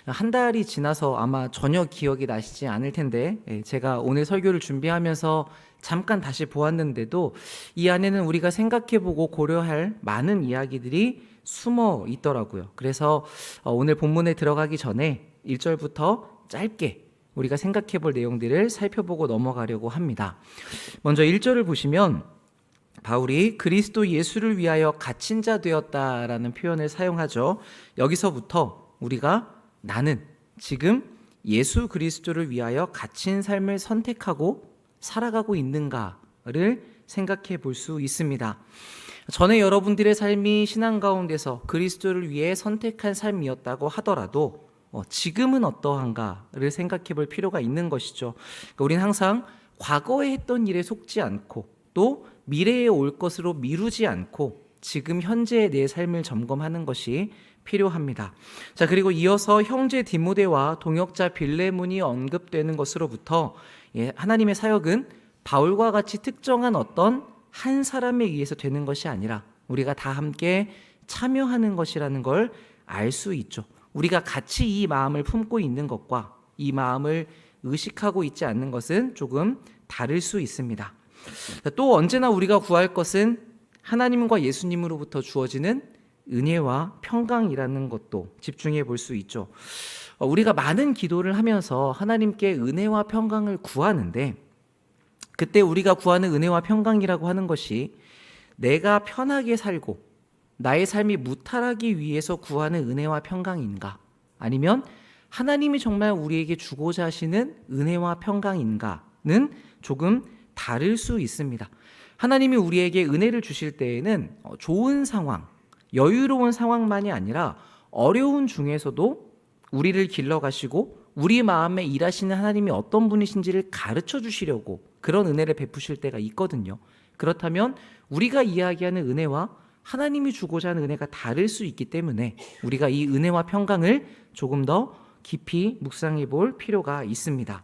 한 달이 지나서 아마 전혀 기억이 나시지 않을 텐데, 제가 오늘 설교를 준비하면서 잠깐 다시 보았는데도 이 안에는 우리가 생각해보고 고려할 많은 이야기들이 숨어 있더라고요. 그래서 오늘 본문에 들어가기 전에 1절부터 짧게 우리가 생각해볼 내용들을 살펴보고 넘어가려고 합니다. 먼저 1절을 보시면 바울이 그리스도 예수를 위하여 갇힌 자 되었다라는 표현을 사용하죠. 여기서부터 우리가 나는 지금 예수 그리스도를 위하여 갇힌 삶을 선택하고 살아가고 있는가를 생각해 볼 수 있습니다. 전에 여러분들의 삶이 신앙 가운데서 그리스도를 위해 선택한 삶이었다고 하더라도 지금은 어떠한가를 생각해 볼 필요가 있는 것이죠. 그러니까 우리는 항상 과거에 했던 일에 속지 않고 또 미래에 올 것으로 미루지 않고 지금 현재의 내 삶을 점검하는 것이 필요합니다. 자, 그리고 이어서 형제 디모데와 동역자 빌레몬이 언급되는 것으로부터 하나님의 사역은 바울과 같이 특정한 어떤 한 사람에 의해서 되는 것이 아니라 우리가 다 함께 참여하는 것이라는 걸 알 수 있죠. 우리가 같이 이 마음을 품고 있는 것과 이 마음을 의식하고 있지 않는 것은 조금 다를 수 있습니다. 또 언제나 우리가 구할 것은 하나님과 예수님으로부터 주어지는 은혜와 평강이라는 것도 집중해 볼 수 있죠. 우리가 많은 기도를 하면서 하나님께 은혜와 평강을 구하는데 그때 우리가 구하는 은혜와 평강이라고 하는 것이 내가 편하게 살고 나의 삶이 무탈하기 위해서 구하는 은혜와 평강인가? 아니면 하나님이 정말 우리에게 주고자 하시는 은혜와 평강인가는 조금 다를 수 있습니다. 하나님이 우리에게 은혜를 주실 때에는 좋은 상황, 여유로운 상황만이 아니라 어려운 중에서도 우리를 길러가시고 우리 마음에 일하시는 하나님이 어떤 분이신지를 가르쳐 주시려고 그런 은혜를 베푸실 때가 있거든요. 그렇다면 우리가 이야기하는 은혜와 하나님이 주고자 하는 은혜가 다를 수 있기 때문에 우리가 이 은혜와 평강을 조금 더 깊이 묵상해 볼 필요가 있습니다.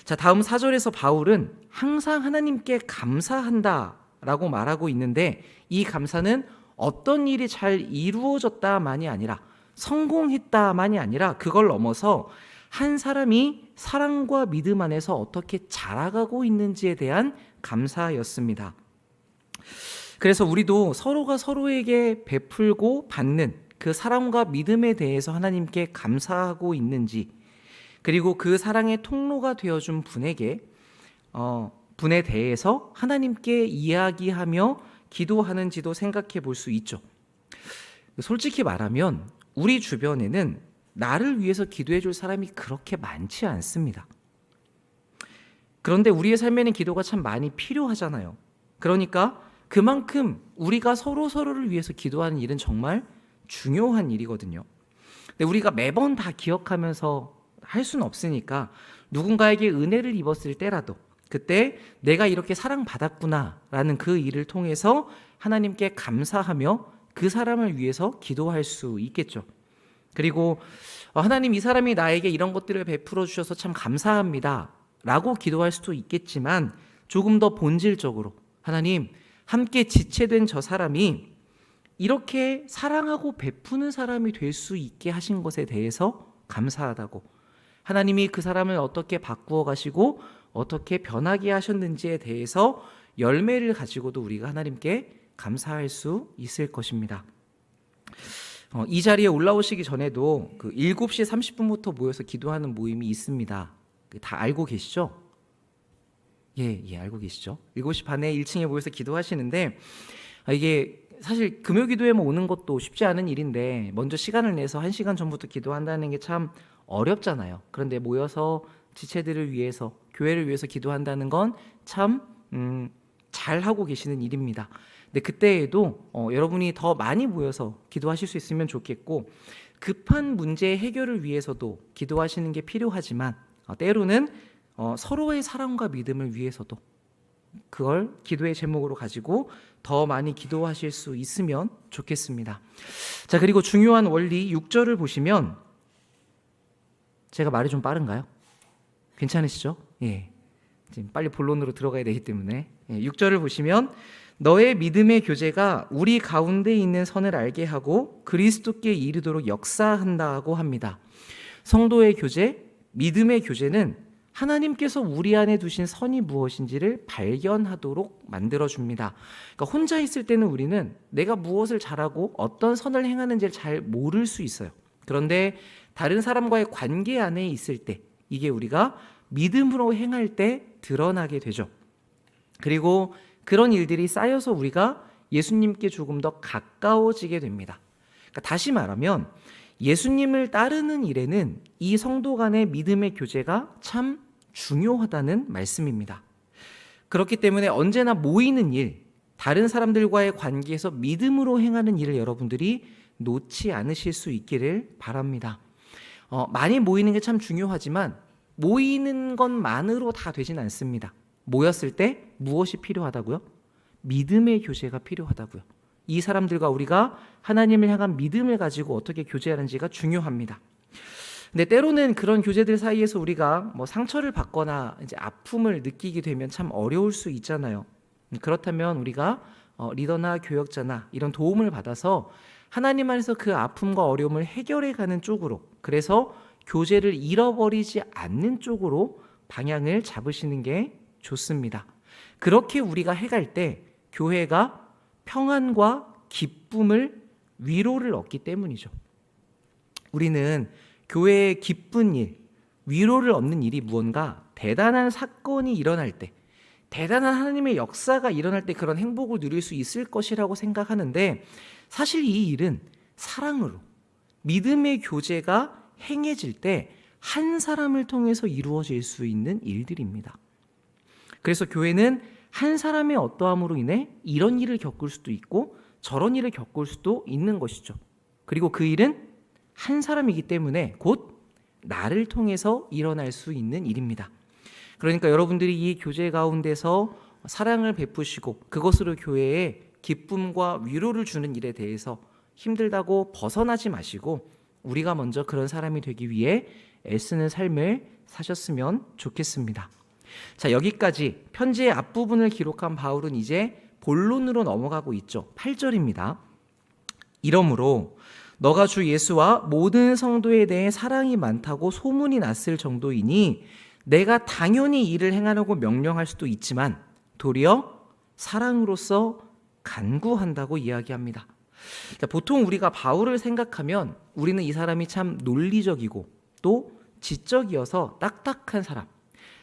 자, 다음 4절에서 바울은 항상 하나님께 감사한다라고 말하고 있는데 이 감사는 어떤 일이 잘 이루어졌다만이 아니라 성공했다만이 아니라 그걸 넘어서 한 사람이 사랑과 믿음 안에서 어떻게 자라가고 있는지에 대한 감사였습니다. 그래서 우리도 서로가 서로에게 베풀고 받는 그 사랑과 믿음에 대해서 하나님께 감사하고 있는지, 그리고 그 사랑의 통로가 되어준 분에 대해서 하나님께 이야기하며 기도하는지도 생각해 볼 수 있죠. 솔직히 말하면 우리 주변에는 나를 위해서 기도해 줄 사람이 그렇게 많지 않습니다. 그런데 우리의 삶에는 기도가 참 많이 필요하잖아요. 그러니까 그만큼 우리가 서로를 위해서 기도하는 일은 정말 중요한 일이거든요. 근데 우리가 매번 다 기억하면서 할 수는 없으니까 누군가에게 은혜를 입었을 때라도 그때 내가 이렇게 사랑받았구나라는 그 일을 통해서 하나님께 감사하며 그 사람을 위해서 기도할 수 있겠죠. 그리고 하나님, 이 사람이 나에게 이런 것들을 베풀어 주셔서 참 감사합니다 라고 기도할 수도 있겠지만 조금 더 본질적으로 하나님, 함께 지체된 저 사람이 이렇게 사랑하고 베푸는 사람이 될 수 있게 하신 것에 대해서 감사하다고, 하나님이 그 사람을 어떻게 바꾸어 가시고 어떻게 변하게 하셨는지에 대해서 열매를 가지고도 우리가 하나님께 감사할 수 있을 것입니다. 이 자리에 올라오시기 전에도 그 7시 30분부터 모여서 기도하는 모임이 있습니다. 다 알고 계시죠? 예, 알고 계시죠? 7시 반에 1층에 모여서 기도하시는데 이게 사실 금요 기도에만 오는 것도 쉽지 않은 일인데 먼저 시간을 내서 1시간 전부터 기도한다는 게 참 어렵잖아요. 그런데 모여서 지체들을 위해서, 교회를 위해서 기도한다는 건 참 잘하고 계시는 일입니다. 근데 그때에도 여러분이 더 많이 모여서 기도하실 수 있으면 좋겠고, 급한 문제 해결을 위해서도 기도하시는 게 필요하지만 때로는 서로의 사랑과 믿음을 위해서도 그걸 기도의 제목으로 가지고 더 많이 기도하실 수 있으면 좋겠습니다. 자, 그리고 중요한 원리 6절을 보시면, 제가 말이 좀 빠른가요? 괜찮으시죠? 예. 지금 빨리 본론으로 들어가야 되기 때문에 6절을 보시면 너의 믿음의 교제가 우리 가운데 있는 선을 알게 하고 그리스도께 이르도록 역사한다고 합니다. 성도의 교제, 믿음의 교제는 하나님께서 우리 안에 두신 선이 무엇인지를 발견하도록 만들어줍니다. 그러니까 혼자 있을 때는 우리는 내가 무엇을 잘하고 어떤 선을 행하는지를 잘 모를 수 있어요. 그런데 다른 사람과의 관계 안에 있을 때 이게 우리가 믿음으로 행할 때 드러나게 되죠. 그리고 그런 일들이 쌓여서 우리가 예수님께 조금 더 가까워지게 됩니다. 그러니까 다시 말하면 예수님을 따르는 일에는 이 성도 간의 믿음의 교제가 참 중요하다는 말씀입니다. 그렇기 때문에 언제나 모이는 일, 다른 사람들과의 관계에서 믿음으로 행하는 일을 여러분들이 놓지 않으실 수 있기를 바랍니다. 많이 모이는 게 참 중요하지만 모이는 것만으로 다 되진 않습니다. 모였을 때 무엇이 필요하다고요? 믿음의 교제가 필요하다고요. 이 사람들과 우리가 하나님을 향한 믿음을 가지고 어떻게 교제하는지가 중요합니다. 근데 때로는 그런 교제들 사이에서 우리가 상처를 받거나 이제 아픔을 느끼게 되면 참 어려울 수 있잖아요. 그렇다면 우리가 리더나 교역자나 이런 도움을 받아서 하나님 안에서 그 아픔과 어려움을 해결해 가는 쪽으로, 그래서 교제를 잃어버리지 않는 쪽으로 방향을 잡으시는 게 좋습니다. 그렇게 우리가 해갈 때 교회가 평안과 기쁨을, 위로를 얻기 때문이죠. 우리는 교회의 기쁜 일, 위로를 얻는 일이 무언가 대단한 사건이 일어날 때, 대단한 하나님의 역사가 일어날 때 그런 행복을 누릴 수 있을 것이라고 생각하는데, 사실 이 일은 사랑으로 믿음의 교제가 행해질 때 한 사람을 통해서 이루어질 수 있는 일들입니다. 그래서 교회는 한 사람의 어떠함으로 인해 이런 일을 겪을 수도 있고 저런 일을 겪을 수도 있는 것이죠. 그리고 그 일은 한 사람이기 때문에 곧 나를 통해서 일어날 수 있는 일입니다. 그러니까 여러분들이 이 교제 가운데서 사랑을 베푸시고 그것으로 교회에 기쁨과 위로를 주는 일에 대해서 힘들다고 벗어나지 마시고 우리가 먼저 그런 사람이 되기 위해 애쓰는 삶을 사셨으면 좋겠습니다. 자, 여기까지 편지의 앞부분을 기록한 바울은 이제 본론으로 넘어가고 있죠. 8절입니다. 이러므로 너가 주 예수와 모든 성도에 대해 사랑이 많다고 소문이 났을 정도이니 내가 당연히 이를 행하려고 명령할 수도 있지만 도리어 사랑으로서 간구한다고 이야기합니다. 자, 보통 우리가 바울을 생각하면 우리는 이 사람이 참 논리적이고 또 지적이어서 딱딱한 사람,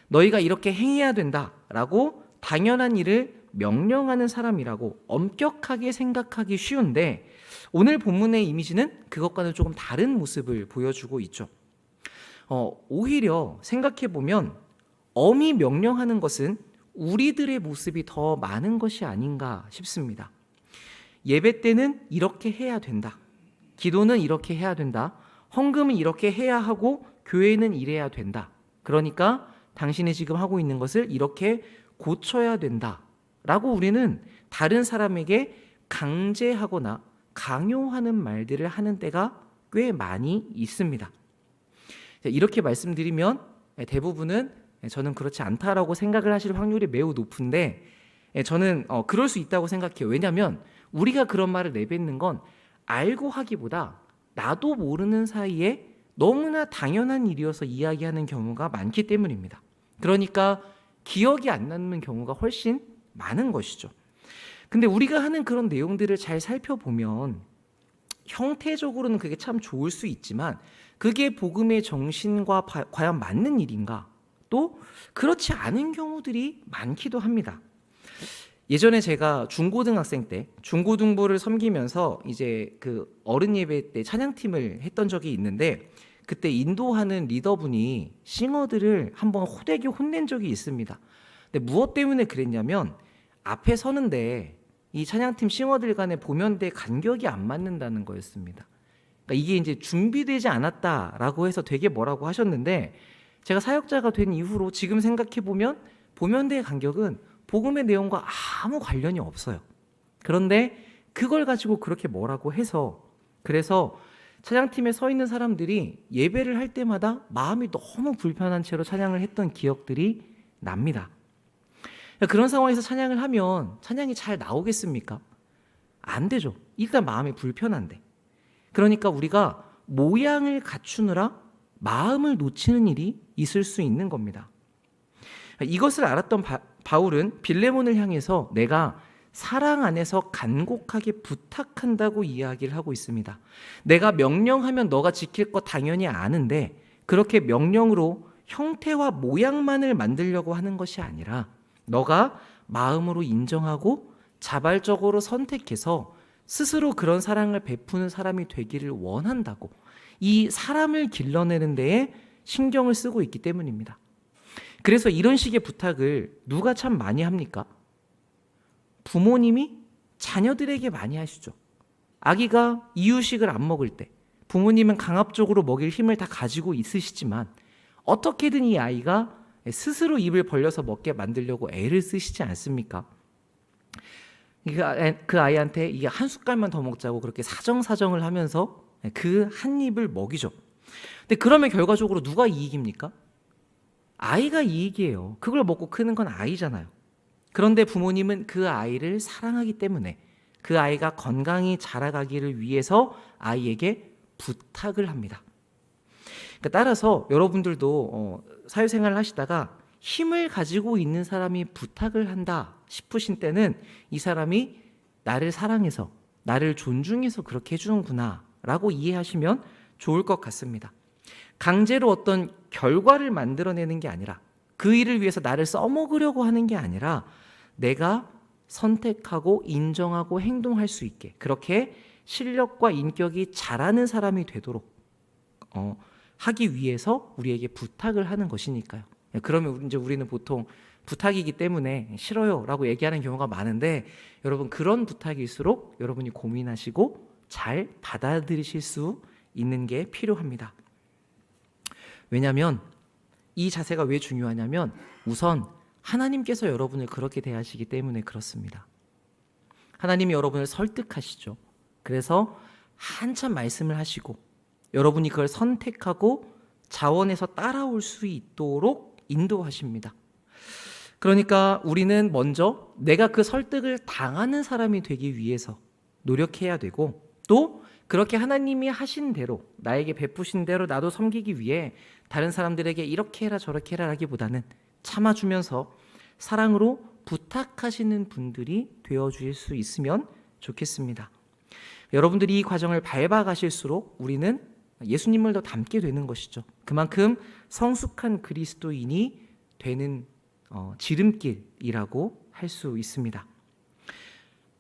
너희가 이렇게 행해야 된다라고 당연한 일을 명령하는 사람이라고 엄격하게 생각하기 쉬운데, 오늘 본문의 이미지는 그것과는 조금 다른 모습을 보여주고 있죠. 오히려 생각해보면 엄히 명령하는 것은 우리들의 모습이 더 많은 것이 아닌가 싶습니다. 예배 때는 이렇게 해야 된다, 기도는 이렇게 해야 된다, 헌금은 이렇게 해야 하고 교회는 이래야 된다, 그러니까 당신이 지금 하고 있는 것을 이렇게 고쳐야 된다 라고 우리는 다른 사람에게 강제하거나 강요하는 말들을 하는 때가 꽤 많이 있습니다. 이렇게 말씀드리면 대부분은 저는 그렇지 않다라고 생각을 하실 확률이 매우 높은데, 저는 그럴 수 있다고 생각해요. 왜냐하면 우리가 그런 말을 내뱉는 건 알고 하기보다 나도 모르는 사이에 너무나 당연한 일이어서 이야기하는 경우가 많기 때문입니다. 그러니까 기억이 안 남는 경우가 훨씬 많은 것이죠. 근데 우리가 하는 그런 내용들을 잘 살펴보면 형태적으로는 그게 참 좋을 수 있지만 그게 복음의 정신과 과연 맞는 일인가? 또 그렇지 않은 경우들이 많기도 합니다. 예전에 제가 중고등학생 때 중고등부를 섬기면서 이제 그 어른 예배 때 찬양팀을 했던 적이 있는데, 그때 인도하는 리더분이 싱어들을 한번 호되게 혼낸 적이 있습니다. 근데 무엇 때문에 그랬냐면 앞에 서는데 이 찬양팀 싱어들 간의 보면대 간격이 안 맞는다는 거였습니다. 그러니까 이게 이제 준비되지 않았다라고 해서 되게 뭐라고 하셨는데, 제가 사역자가 된 이후로 지금 생각해 보면 보면대의 간격은 복음의 내용과 아무 관련이 없어요. 그런데 그걸 가지고 그렇게 뭐라고 해서, 그래서 찬양팀에 서 있는 사람들이 예배를 할 때마다 마음이 너무 불편한 채로 찬양을 했던 기억들이 납니다. 그런 상황에서 찬양을 하면 찬양이 잘 나오겠습니까? 안 되죠. 일단 마음이 불편한데. 그러니까 우리가 모양을 갖추느라 마음을 놓치는 일이 있을 수 있는 겁니다. 이것을 알았던 바울은 빌레몬을 향해서 내가 사랑 안에서 간곡하게 부탁한다고 이야기를 하고 있습니다. 내가 명령하면 너가 지킬 거 당연히 아는데 그렇게 명령으로 형태와 모양만을 만들려고 하는 것이 아니라 너가 마음으로 인정하고 자발적으로 선택해서 스스로 그런 사랑을 베푸는 사람이 되기를 원한다고 이 사람을 길러내는 데에 신경을 쓰고 있기 때문입니다. 그래서 이런 식의 부탁을 누가 참 많이 합니까? 부모님이 자녀들에게 많이 하시죠. 아기가 이유식을 안 먹을 때 부모님은 강압적으로 먹일 힘을 다 가지고 있으시지만 어떻게든 이 아이가 스스로 입을 벌려서 먹게 만들려고 애를 쓰시지 않습니까? 그 아이한테 이게 한 숟갈만 더 먹자고 그렇게 사정사정을 하면서 그 한 입을 먹이죠. 근데 그러면 결과적으로 누가 이익입니까? 아이가 이익이에요. 그걸 먹고 크는 건 아이잖아요. 그런데 부모님은 그 아이를 사랑하기 때문에 그 아이가 건강히 자라가기를 위해서 아이에게 부탁을 합니다. 그러니까 따라서 여러분들도 사회생활을 하시다가 힘을 가지고 있는 사람이 부탁을 한다 싶으신 때는 이 사람이 나를 사랑해서 나를 존중해서 그렇게 해주는구나 라고 이해하시면 좋을 것 같습니다. 강제로 어떤 결과를 만들어내는 게 아니라 그 일을 위해서 나를 써먹으려고 하는 게 아니라 내가 선택하고 인정하고 행동할 수 있게 그렇게 실력과 인격이 자라는 사람이 되도록 하기 위해서 우리에게 부탁을 하는 것이니까요. 그러면 이제 우리는 보통 부탁이기 때문에 싫어요 라고 얘기하는 경우가 많은데 여러분 그런 부탁일수록 여러분이 고민하시고 잘 받아들이실 수 있는 게 필요합니다. 왜냐하면 이 자세가 왜 중요하냐면 우선 하나님께서 여러분을 그렇게 대하시기 때문에 그렇습니다. 하나님이 여러분을 설득하시죠. 그래서 한참 말씀을 하시고 여러분이 그걸 선택하고 자원해서 따라올 수 있도록 인도하십니다. 그러니까 우리는 먼저 내가 그 설득을 당하는 사람이 되기 위해서 노력해야 되고 또 그렇게 하나님이 하신 대로 나에게 베푸신 대로 나도 섬기기 위해 다른 사람들에게 이렇게 해라 저렇게 해라 라기보다는 참아주면서 사랑으로 부탁하시는 분들이 되어주실 수 있으면 좋겠습니다. 여러분들이 이 과정을 밟아가실수록 우리는 예수님을 더 닮게 되는 것이죠. 그만큼 성숙한 그리스도인이 되는 지름길이라고 할 수 있습니다.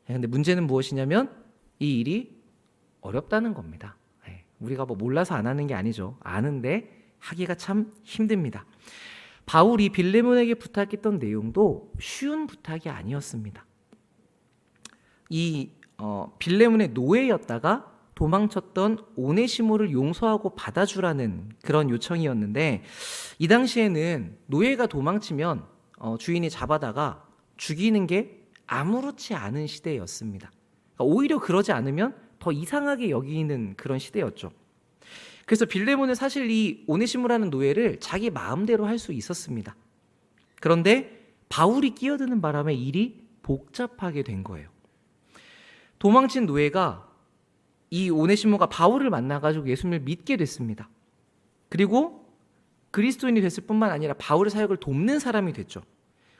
그런데 문제는 무엇이냐면 이 일이 어렵다는 겁니다. 우리가 뭐 몰라서 안 하는 게 아니죠. 아는데 하기가 참 힘듭니다. 바울이 빌레몬에게 부탁했던 내용도 쉬운 부탁이 아니었습니다. 이 빌레몬의 노예였다가 도망쳤던 오네시모를 용서하고 받아주라는 그런 요청이었는데 이 당시에는 노예가 도망치면 주인이 잡아다가 죽이는 게 아무렇지 않은 시대였습니다. 그러니까 오히려 그러지 않으면 더 이상하게 여기는 그런 시대였죠. 그래서 빌레몬은 사실 이 오네시모라는 노예를 자기 마음대로 할 수 있었습니다. 그런데 바울이 끼어드는 바람에 일이 복잡하게 된 거예요. 도망친 노예가 이 오네시모가 바울을 만나가지고 예수님을 믿게 됐습니다. 그리고 그리스도인이 됐을 뿐만 아니라 바울의 사역을 돕는 사람이 됐죠.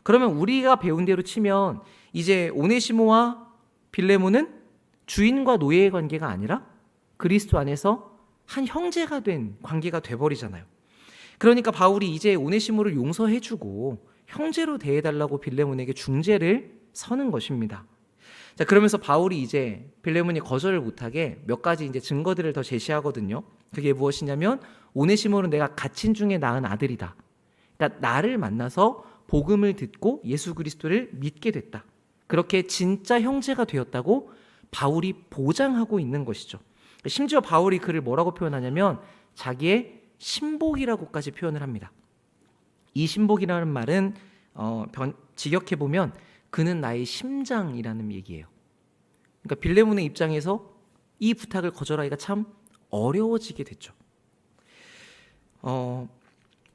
그러면 우리가 배운 대로 치면 이제 오네시모와 빌레몬은 주인과 노예의 관계가 아니라 그리스도 안에서 한 형제가 된 관계가 돼버리잖아요. 그러니까 바울이 이제 오네시모를 용서해주고 형제로 대해달라고 빌레몬에게 중재를 서는 것입니다. 자, 그러면서 바울이 이제 빌레몬이 거절을 못하게 몇 가지 이제 증거들을 더 제시하거든요. 그게 무엇이냐면 오네시모는 내가 갇힌 중에 낳은 아들이다. 그러니까 나를 만나서 복음을 듣고 예수 그리스도를 믿게 됐다. 그렇게 진짜 형제가 되었다고 바울이 보장하고 있는 것이죠. 심지어 바울이 그를 뭐라고 표현하냐면 자기의 신복이라고까지 표현을 합니다. 이 신복이라는 말은 직역해보면 그는 나의 심장이라는 얘기예요. 그러니까 빌레몬의 입장에서 이 부탁을 거절하기가 참 어려워지게 됐죠.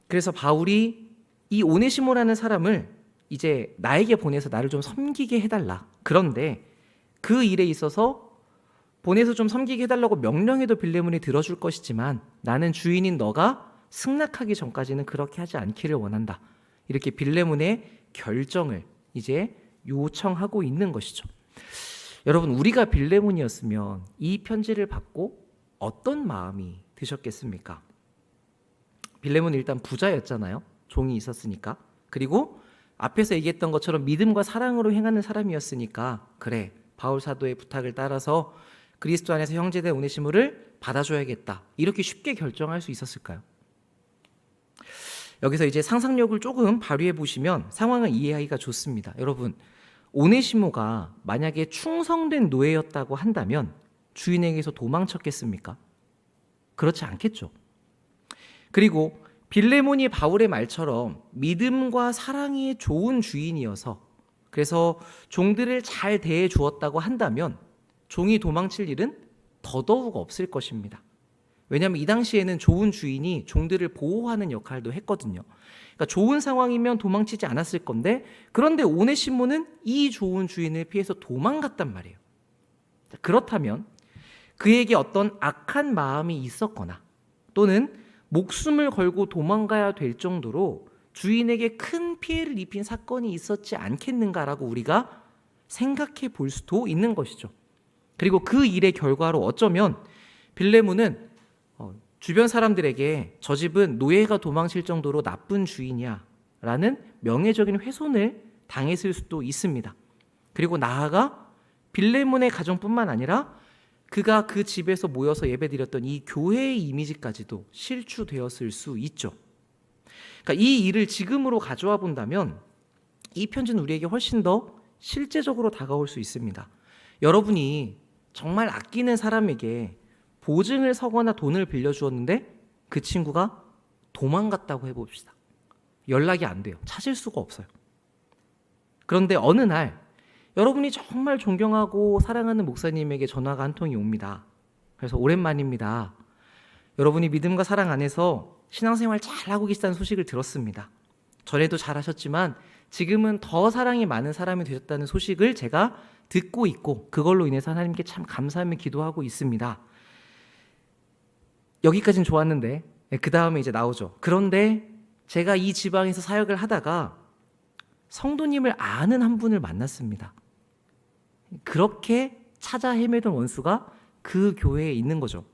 그래서 바울이 이 오네시모라는 사람을 이제 나에게 보내서 나를 좀 섬기게 해달라. 그런데 그 일에 있어서 보내서 좀 섬기게 해달라고 명령해도 빌레몬이 들어줄 것이지만 나는 주인인 너가 승낙하기 전까지는 그렇게 하지 않기를 원한다. 이렇게 빌레몬의 결정을 이제 요청하고 있는 것이죠. 여러분, 우리가 빌레몬이었으면 이 편지를 받고 어떤 마음이 드셨겠습니까? 빌레몬은 일단 부자였잖아요. 종이 있었으니까. 그리고 앞에서 얘기했던 것처럼 믿음과 사랑으로 행하는 사람이었으니까 그래, 바울 사도의 부탁을 따라서 그리스도 안에서 형제된 오네시모를 받아줘야겠다. 이렇게 쉽게 결정할 수 있었을까요? 여기서 이제 상상력을 조금 발휘해 보시면 상황을 이해하기가 좋습니다. 여러분, 오네시모가 만약에 충성된 노예였다고 한다면 주인에게서 도망쳤겠습니까? 그렇지 않겠죠. 그리고 빌레몬이 바울의 말처럼 믿음과 사랑이 좋은 주인이어서 그래서 종들을 잘 대해 주었다고 한다면 종이 도망칠 일은 더더욱 없을 것입니다. 왜냐하면 이 당시에는 좋은 주인이 종들을 보호하는 역할도 했거든요. 그러니까 좋은 상황이면 도망치지 않았을 건데, 그런데 오네시모는 이 좋은 주인을 피해서 도망갔단 말이에요. 그렇다면 그에게 어떤 악한 마음이 있었거나 또는 목숨을 걸고 도망가야 될 정도로 주인에게 큰 피해를 입힌 사건이 있었지 않겠는가라고 우리가 생각해 볼 수도 있는 것이죠. 그리고 그 일의 결과로 어쩌면 빌레몬은 주변 사람들에게 저 집은 노예가 도망칠 정도로 나쁜 주인이야 라는 명예적인 훼손을 당했을 수도 있습니다. 그리고 나아가 빌레몬의 가정뿐만 아니라 그가 그 집에서 모여서 예배드렸던 이 교회의 이미지까지도 실추되었을 수 있죠. 그러니까 이 일을 지금으로 가져와 본다면 이 편지는 우리에게 훨씬 더 실제적으로 다가올 수 있습니다. 여러분이 정말 아끼는 사람에게 보증을 서거나 돈을 빌려주었는데 그 친구가 도망갔다고 해봅시다. 연락이 안 돼요. 찾을 수가 없어요. 그런데 어느 날 여러분이 정말 존경하고 사랑하는 목사님에게 전화가 한 통이 옵니다. 그래서 오랜만입니다. 여러분이 믿음과 사랑 안에서 신앙생활 잘하고 계시다는 소식을 들었습니다. 전에도 잘하셨지만 지금은 더 사랑이 많은 사람이 되셨다는 소식을 제가 듣고 있고 그걸로 인해서 하나님께 참 감사하며 기도하고 있습니다. 여기까지는 좋았는데 그 다음에 이제 나오죠. 그런데 제가 이 지방에서 사역을 하다가 성도님을 아는 한 분을 만났습니다. 그렇게 찾아 헤매던 원수가 그 교회에 있는 거죠.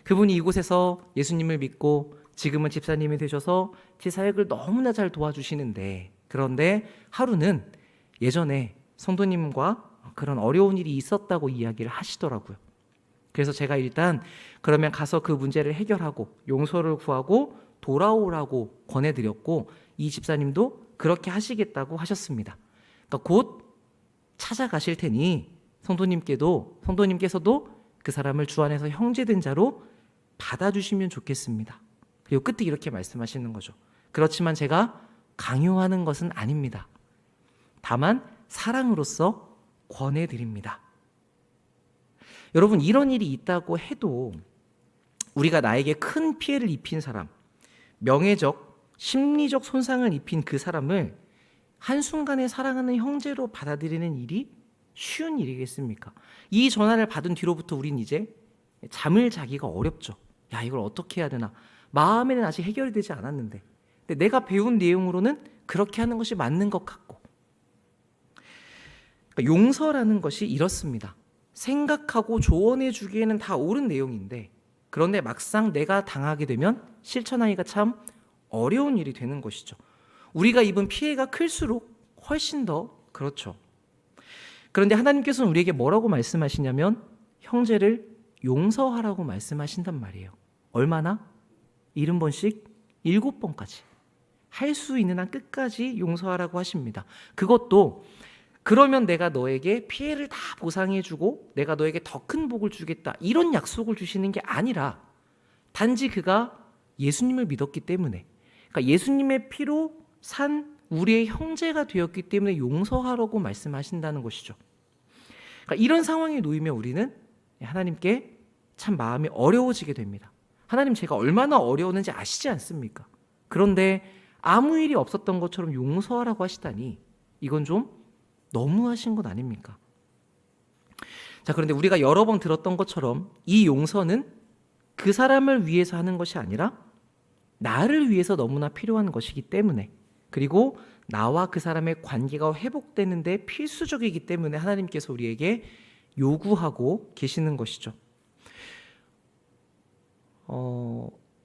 그분이 이곳에서 예수님을 믿고 지금은 집사님이 되셔서 제 사역을 너무나 잘 도와주시는데, 그런데 하루는 예전에 성도님과 그런 어려운 일이 있었다고 이야기를 하시더라고요. 그래서 제가 일단 그러면 가서 그 문제를 해결하고 용서를 구하고 돌아오라고 권해드렸고 이 집사님도 그렇게 하시겠다고 하셨습니다. 그러니까 곧 찾아가실 테니 성도님께서도 그 사람을 주 안에서 형제된 자로 받아주시면 좋겠습니다. 그리고 끝에 이렇게 말씀하시는 거죠. 그렇지만 제가 강요하는 것은 아닙니다. 다만 사랑으로서 권해드립니다. 여러분, 이런 일이 있다고 해도 우리가 나에게 큰 피해를 입힌 사람, 명예적, 심리적 손상을 입힌 그 사람을 한순간에 사랑하는 형제로 받아들이는 일이 쉬운 일이겠습니까? 이 전화를 받은 뒤로부터 우린 이제 잠을 자기가 어렵죠. 야, 이걸 어떻게 해야 되나? 마음에는 아직 해결이 되지 않았는데, 근데 내가 배운 내용으로는 그렇게 하는 것이 맞는 것 같고. 그러니까 용서라는 것이 이렇습니다. 생각하고 조언해 주기에는 다 옳은 내용인데, 그런데 막상 내가 당하게 되면 실천하기가 참 어려운 일이 되는 것이죠. 우리가 입은 피해가 클수록 훨씬 더 그렇죠. 그런데 하나님께서는 우리에게 뭐라고 말씀하시냐면 형제를 용서하라고 말씀하신단 말이에요. 얼마나? 70번씩 7번까지. 할 수 있는 한 끝까지 용서하라고 하십니다. 그것도 그러면 내가 너에게 피해를 다 보상해주고 내가 너에게 더 큰 복을 주겠다, 이런 약속을 주시는 게 아니라 단지 그가 예수님을 믿었기 때문에, 그러니까 예수님의 피로 산 우리의 형제가 되었기 때문에 용서하라고 말씀하신다는 것이죠. 그러니까 이런 상황에 놓이면 우리는 하나님께 참 마음이 어려워지게 됩니다. 하나님, 제가 얼마나 어려웠는지 아시지 않습니까? 그런데 아무 일이 없었던 것처럼 용서하라고 하시다니 이건 좀 너무하신 것 아닙니까? 자, 그런데 우리가 여러 번 들었던 것처럼 이 용서는 그 사람을 위해서 하는 것이 아니라 나를 위해서 너무나 필요한 것이기 때문에, 그리고 나와 그 사람의 관계가 회복되는데 필수적이기 때문에 하나님께서 우리에게 요구하고 계시는 것이죠.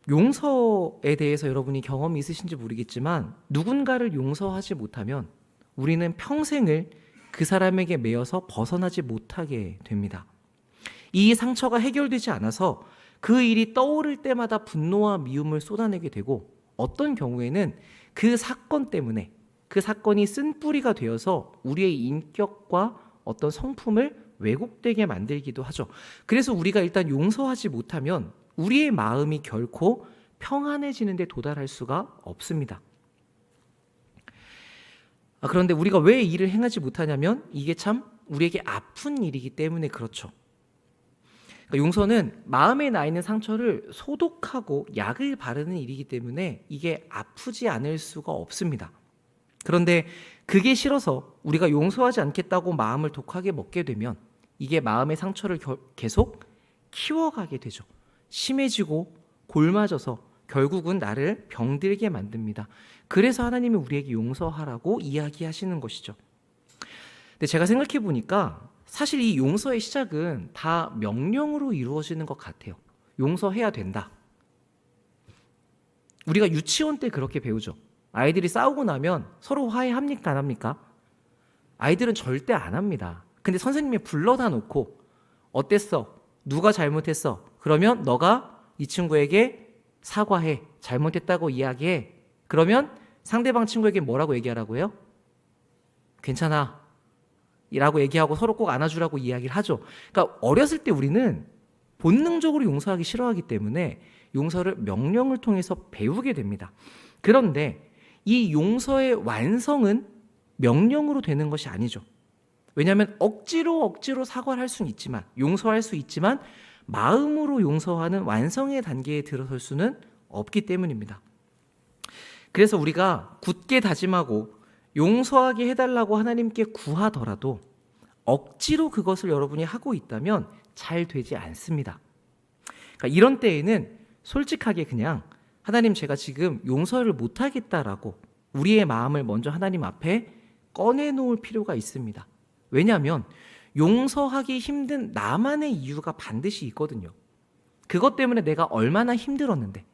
용서에 대해서 여러분이 경험이 있으신지 모르겠지만, 누군가를 용서하지 못하면 우리는 평생을 그 사람에게 매여서 벗어나지 못하게 됩니다. 이 상처가 해결되지 않아서 그 일이 떠오를 때마다 분노와 미움을 쏟아내게 되고, 어떤 경우에는 그 사건 때문에 그 사건이 쓴뿌리가 되어서 우리의 인격과 어떤 성품을 왜곡되게 만들기도 하죠. 그래서 우리가 일단 용서하지 못하면 우리의 마음이 결코 평안해지는 데 도달할 수가 없습니다. 그런데 우리가 왜 이 일을 행하지 못하냐면, 이게 참 우리에게 아픈 일이기 때문에 그렇죠. 용서는 마음에 나 있는 상처를 소독하고 약을 바르는 일이기 때문에 이게 아프지 않을 수가 없습니다. 그런데 그게 싫어서 우리가 용서하지 않겠다고 마음을 독하게 먹게 되면 이게 마음의 상처를 계속 키워가게 되죠. 심해지고 골마져서 결국은 나를 병들게 만듭니다. 그래서 하나님이 우리에게 용서하라고 이야기하시는 것이죠. 근데 제가 생각해 보니까 사실 이 용서의 시작은 다 명령으로 이루어지는 것 같아요. 용서해야 된다. 우리가 유치원 때 그렇게 배우죠. 아이들이 싸우고 나면 서로 화해합니까, 안 합니까? 아이들은 절대 안 합니다. 근데 선생님이 불러다 놓고 어땠어? 누가 잘못했어? 그러면 너가 이 친구에게 사과해. 잘못했다고 이야기해. 그러면 상대방 친구에게 뭐라고 얘기하라고요? 괜찮아 라고 얘기하고 서로 꼭 안아주라고 이야기를 하죠. 그러니까 어렸을 때 우리는 본능적으로 용서하기 싫어하기 때문에 용서를 명령을 통해서 배우게 됩니다. 그런데 이 용서의 완성은 명령으로 되는 것이 아니죠. 왜냐하면 억지로 사과를 할 수는 있지만, 용서할 수 있지만 마음으로 용서하는 완성의 단계에 들어설 수는 없기 때문입니다. 그래서 우리가 굳게 다짐하고 용서하게 해달라고 하나님께 구하더라도 억지로 그것을 여러분이 하고 있다면 잘 되지 않습니다. 그러니까 이런 때에는 솔직하게 그냥 하나님, 제가 지금 용서를 못하겠다라고 우리의 마음을 먼저 하나님 앞에 꺼내놓을 필요가 있습니다. 왜냐하면 용서하기 힘든 나만의 이유가 반드시 있거든요. 그것 때문에 내가 얼마나 힘들었는데,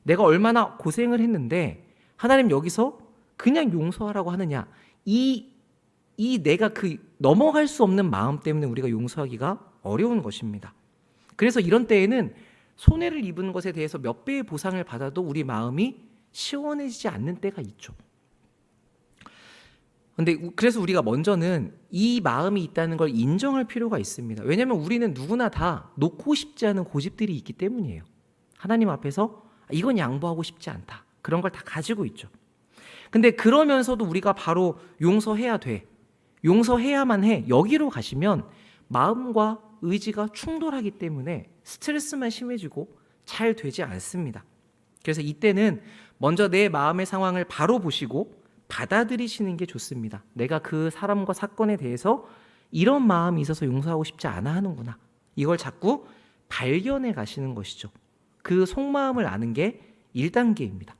내가 얼마나 고생을 했는데 하나님 여기서 그냥 용서하라고 하느냐. 이 내가 그 넘어갈 수 없는 마음 때문에 우리가 용서하기가 어려운 것입니다. 그래서 이런 때에는 손해를 입은 것에 대해서 몇 배의 보상을 받아도 우리 마음이 시원해지지 않는 때가 있죠. 그래서 우리가 먼저는 이 마음이 있다는 걸 인정할 필요가 있습니다. 왜냐하면 우리는 누구나 다 놓고 싶지 않은 고집들이 있기 때문이에요. 하나님 앞에서 이건 양보하고 싶지 않다. 그런 걸 다 가지고 있죠. 근데 그러면서도 우리가 바로 용서해야 돼, 용서해야만 해, 여기로 가시면 마음과 의지가 충돌하기 때문에 스트레스만 심해지고 잘 되지 않습니다. 그래서 이때는 먼저 내 마음의 상황을 바로 보시고 받아들이시는 게 좋습니다. 내가 그 사람과 사건에 대해서 이런 마음이 있어서 용서하고 싶지 않아 하는구나. 이걸 자꾸 발견해 가시는 것이죠. 그 속마음을 아는 게 1단계입니다.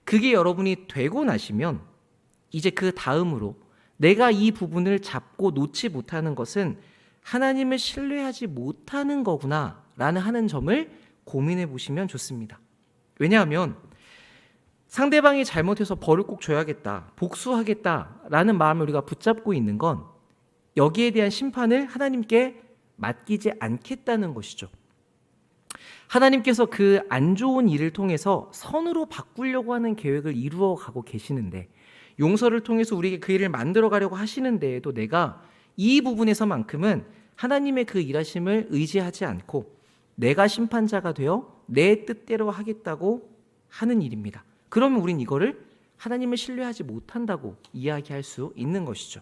그게 여러분이 되고 나시면 이제 그 다음으로 내가 이 부분을 잡고 놓지 못하는 것은 하나님을 신뢰하지 못하는 거구나 라는 하는 점을 고민해 보시면 좋습니다. 왜냐하면 상대방이 잘못해서 벌을 꼭 줘야겠다, 복수하겠다라는 마음을 우리가 붙잡고 있는 건 여기에 대한 심판을 하나님께 맡기지 않겠다는 것이죠. 하나님께서 그 안 좋은 일을 통해서 선으로 바꾸려고 하는 계획을 이루어 가고 계시는데, 용서를 통해서 우리에게 그 일을 만들어 가려고 하시는데에도 내가 이 부분에서만큼은 하나님의 그 일하심을 의지하지 않고 내가 심판자가 되어 내 뜻대로 하겠다고 하는 일입니다. 그러면 우린 이거를 하나님을 신뢰하지 못한다고 이야기할 수 있는 것이죠.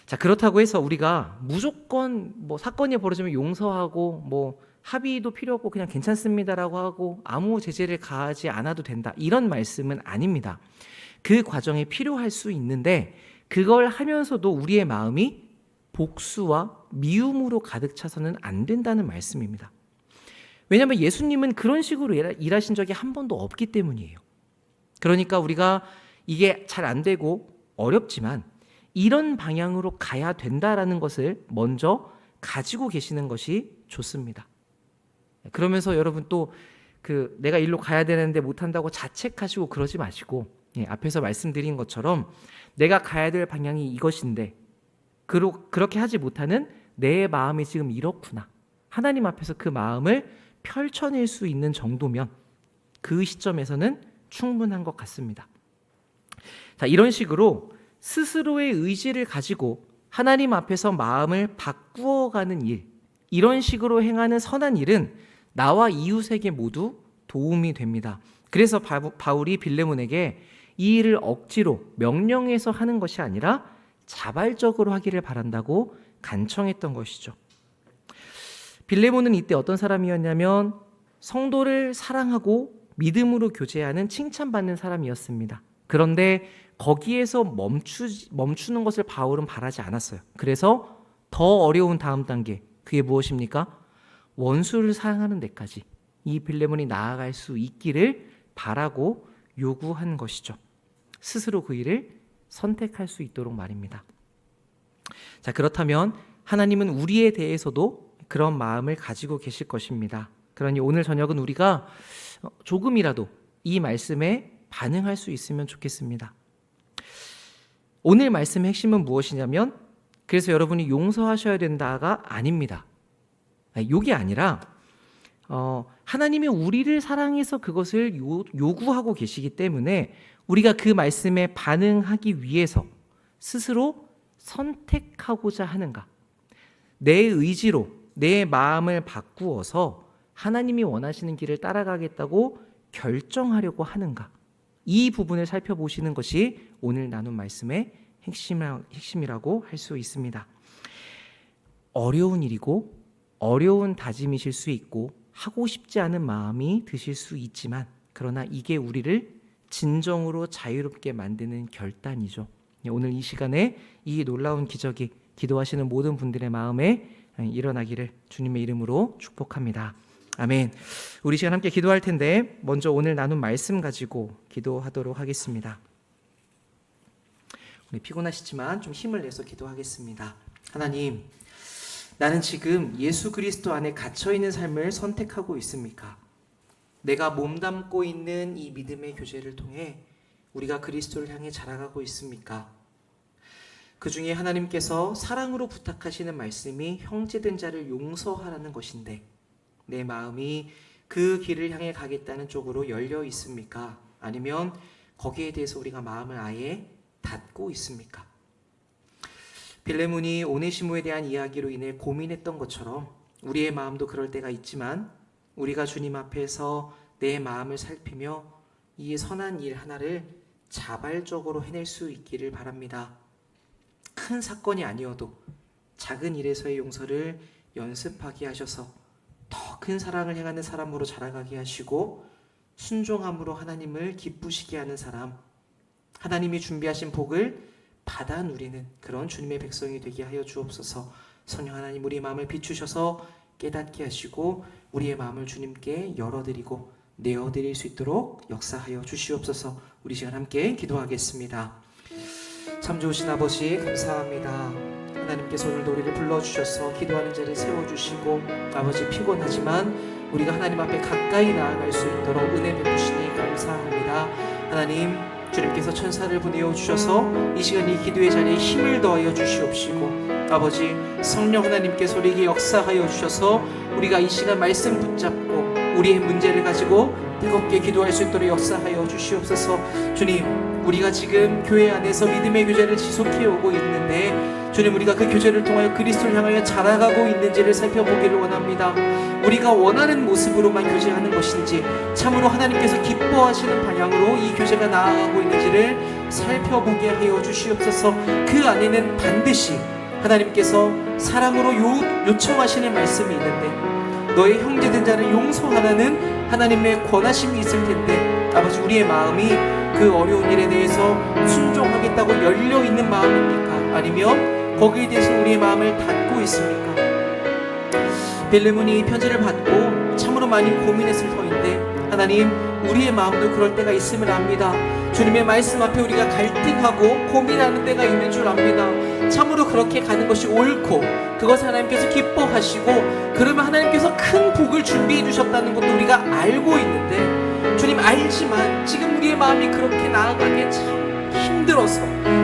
자, 그렇다고 해서 우리가 무조건 사건이 벌어지면 용서하고 합의도 필요 없고 그냥 괜찮습니다라고 하고 아무 제재를 가하지 않아도 된다, 이런 말씀은 아닙니다. 그 과정이 필요할 수 있는데 그걸 하면서도 우리의 마음이 복수와 미움으로 가득 차서는 안 된다는 말씀입니다. 왜냐하면 예수님은 그런 식으로 일하신 적이 한 번도 없기 때문이에요. 그러니까 우리가 이게 잘 안 되고 어렵지만 이런 방향으로 가야 된다라는 것을 먼저 가지고 계시는 것이 좋습니다. 그러면서 여러분 또 내가 일로 가야 되는데 못한다고 자책하시고 그러지 마시고, 앞에서 말씀드린 것처럼 내가 가야 될 방향이 이것인데 그렇게 하지 못하는 내 마음이 지금 이렇구나, 하나님 앞에서 그 마음을 펼쳐낼 수 있는 정도면 그 시점에서는 충분한 것 같습니다. 자, 이런 식으로 스스로의 의지를 가지고 하나님 앞에서 마음을 바꾸어가는 일, 이런 식으로 행하는 선한 일은 나와 이웃에게 모두 도움이 됩니다. 그래서 바울이 빌레몬에게 이 일을 억지로 명령해서 하는 것이 아니라 자발적으로 하기를 바란다고 간청했던 것이죠. 빌레몬은 이때 어떤 사람이었냐면 성도를 사랑하고 믿음으로 교제하는 칭찬받는 사람이었습니다. 그런데 거기에서 멈추는 것을 바울은 바라지 않았어요. 그래서 더 어려운 다음 단계, 그게 무엇입니까? 원수를 사랑하는 데까지 이 빌레몬이 나아갈 수 있기를 바라고 요구한 것이죠. 스스로 그 일을 선택할 수 있도록 말입니다. 자, 그렇다면 하나님은 우리에 대해서도 그런 마음을 가지고 계실 것입니다. 그러니 오늘 저녁은 우리가 조금이라도 이 말씀에 반응할 수 있으면 좋겠습니다. 오늘 말씀의 핵심은 무엇이냐면, 그래서 여러분이 용서하셔야 된다가 아닙니다. 이게 아니라 하나님이 우리를 사랑해서 그것을 요구하고 계시기 때문에 우리가 그 말씀에 반응하기 위해서 스스로 선택하고자 하는가, 내 의지로 내 마음을 바꾸어서 하나님이 원하시는 길을 따라가겠다고 결정하려고 하는가, 이 부분을 살펴보시는 것이 오늘 나눈 말씀의 핵심이라고 할 수 있습니다. 어려운 일이고 어려운 다짐이실 수 있고 하고 싶지 않은 마음이 드실 수 있지만, 그러나 이게 우리를 진정으로 자유롭게 만드는 결단이죠. 오늘 이 시간에 이 놀라운 기적이 기도하시는 모든 분들의 마음에 일어나기를 주님의 이름으로 축복합니다. 아멘. 우리 시간 함께 기도할 텐데 먼저 오늘 나눈 말씀 가지고 기도하도록 하겠습니다. 우리 피곤하시지만 좀 힘을 내서 기도하겠습니다. 하나님, 나는 지금 예수 그리스도 안에 갇혀있는 삶을 선택하고 있습니까? 내가 몸담고 있는 이 믿음의 교제를 통해 우리가 그리스도를 향해 자라가고 있습니까? 그 중에 하나님께서 사랑으로 부탁하시는 말씀이 형제된 자를 용서하라는 것인데 내 마음이 그 길을 향해 가겠다는 쪽으로 열려 있습니까? 아니면 거기에 대해서 우리가 마음을 아예 닫고 있습니까? 빌레몬이 오네시모에 대한 이야기로 인해 고민했던 것처럼 우리의 마음도 그럴 때가 있지만 우리가 주님 앞에서 내 마음을 살피며 이 선한 일 하나를 자발적으로 해낼 수 있기를 바랍니다. 큰 사건이 아니어도 작은 일에서의 용서를 연습하게 하셔서 더 큰 사랑을 행하는 사람으로 자라가게 하시고 순종함으로 하나님을 기쁘시게 하는 사람, 하나님이 준비하신 복을 받아 누리는 그런 주님의 백성이 되게 하여 주옵소서. 성령 하나님, 우리의 마음을 비추셔서 깨닫게 하시고 우리의 마음을 주님께 열어드리고 내어드릴 수 있도록 역사하여 주시옵소서. 우리 시간 함께 기도하겠습니다. 참 좋으신 아버지, 감사합니다. 하나님께서 오늘도 우리를 불러주셔서 기도하는 자를 세워주시고 아버지, 피곤하지만 우리가 하나님 앞에 가까이 나아갈 수 있도록 은혜 베푸시니 감사합니다. 하나님, 주님께서 천사를 보내어 주셔서 이 시간 이 기도의 자리에 힘을 더하여 주시옵시고 아버지, 성령 하나님께서 우리에게 역사하여 주셔서 우리가 이 시간 말씀 붙잡고 우리의 문제를 가지고 뜨겁게 기도할 수 있도록 역사하여 주시옵소서. 주님, 우리가 지금 교회 안에서 믿음의 교제를 지속해 오고 있는데 주님, 우리가 그 교제를 통하여 그리스도를 향하여 자라가고 있는지를 살펴보기를 원합니다. 우리가 원하는 모습으로만 교제하는 것인지 참으로 하나님께서 기뻐하시는 방향으로 이 교제가 나아가고 있는지를 살펴보게 하여 주시옵소서. 그 안에는 반드시 하나님께서 사랑으로 요청하시는 말씀이 있는데 너의 형제된 자를 용서하라는 하나님의 권하심이 있을 텐데 아버지, 우리의 마음이 그 어려운 일에 대해서 순종하겠다고 열려있는 마음입니까? 아니면 거기에 대해서 우리의 마음을 닫고 있습니까? 빌레몬이 편지를 받고 참으로 많이 고민했을 터인데 하나님, 우리의 마음도 그럴 때가 있음을 압니다. 주님의 말씀 앞에 우리가 갈등하고 고민하는 때가 있는 줄 압니다. 참으로 그렇게 가는 것이 옳고 그것을 하나님께서 기뻐하시고 그러면 하나님께서 큰 복을 준비해 주셨다는 것도 우리가 알고 있는데, 주님 알지만 지금 우리의 마음이 그렇게 나아가기에 참 힘들어서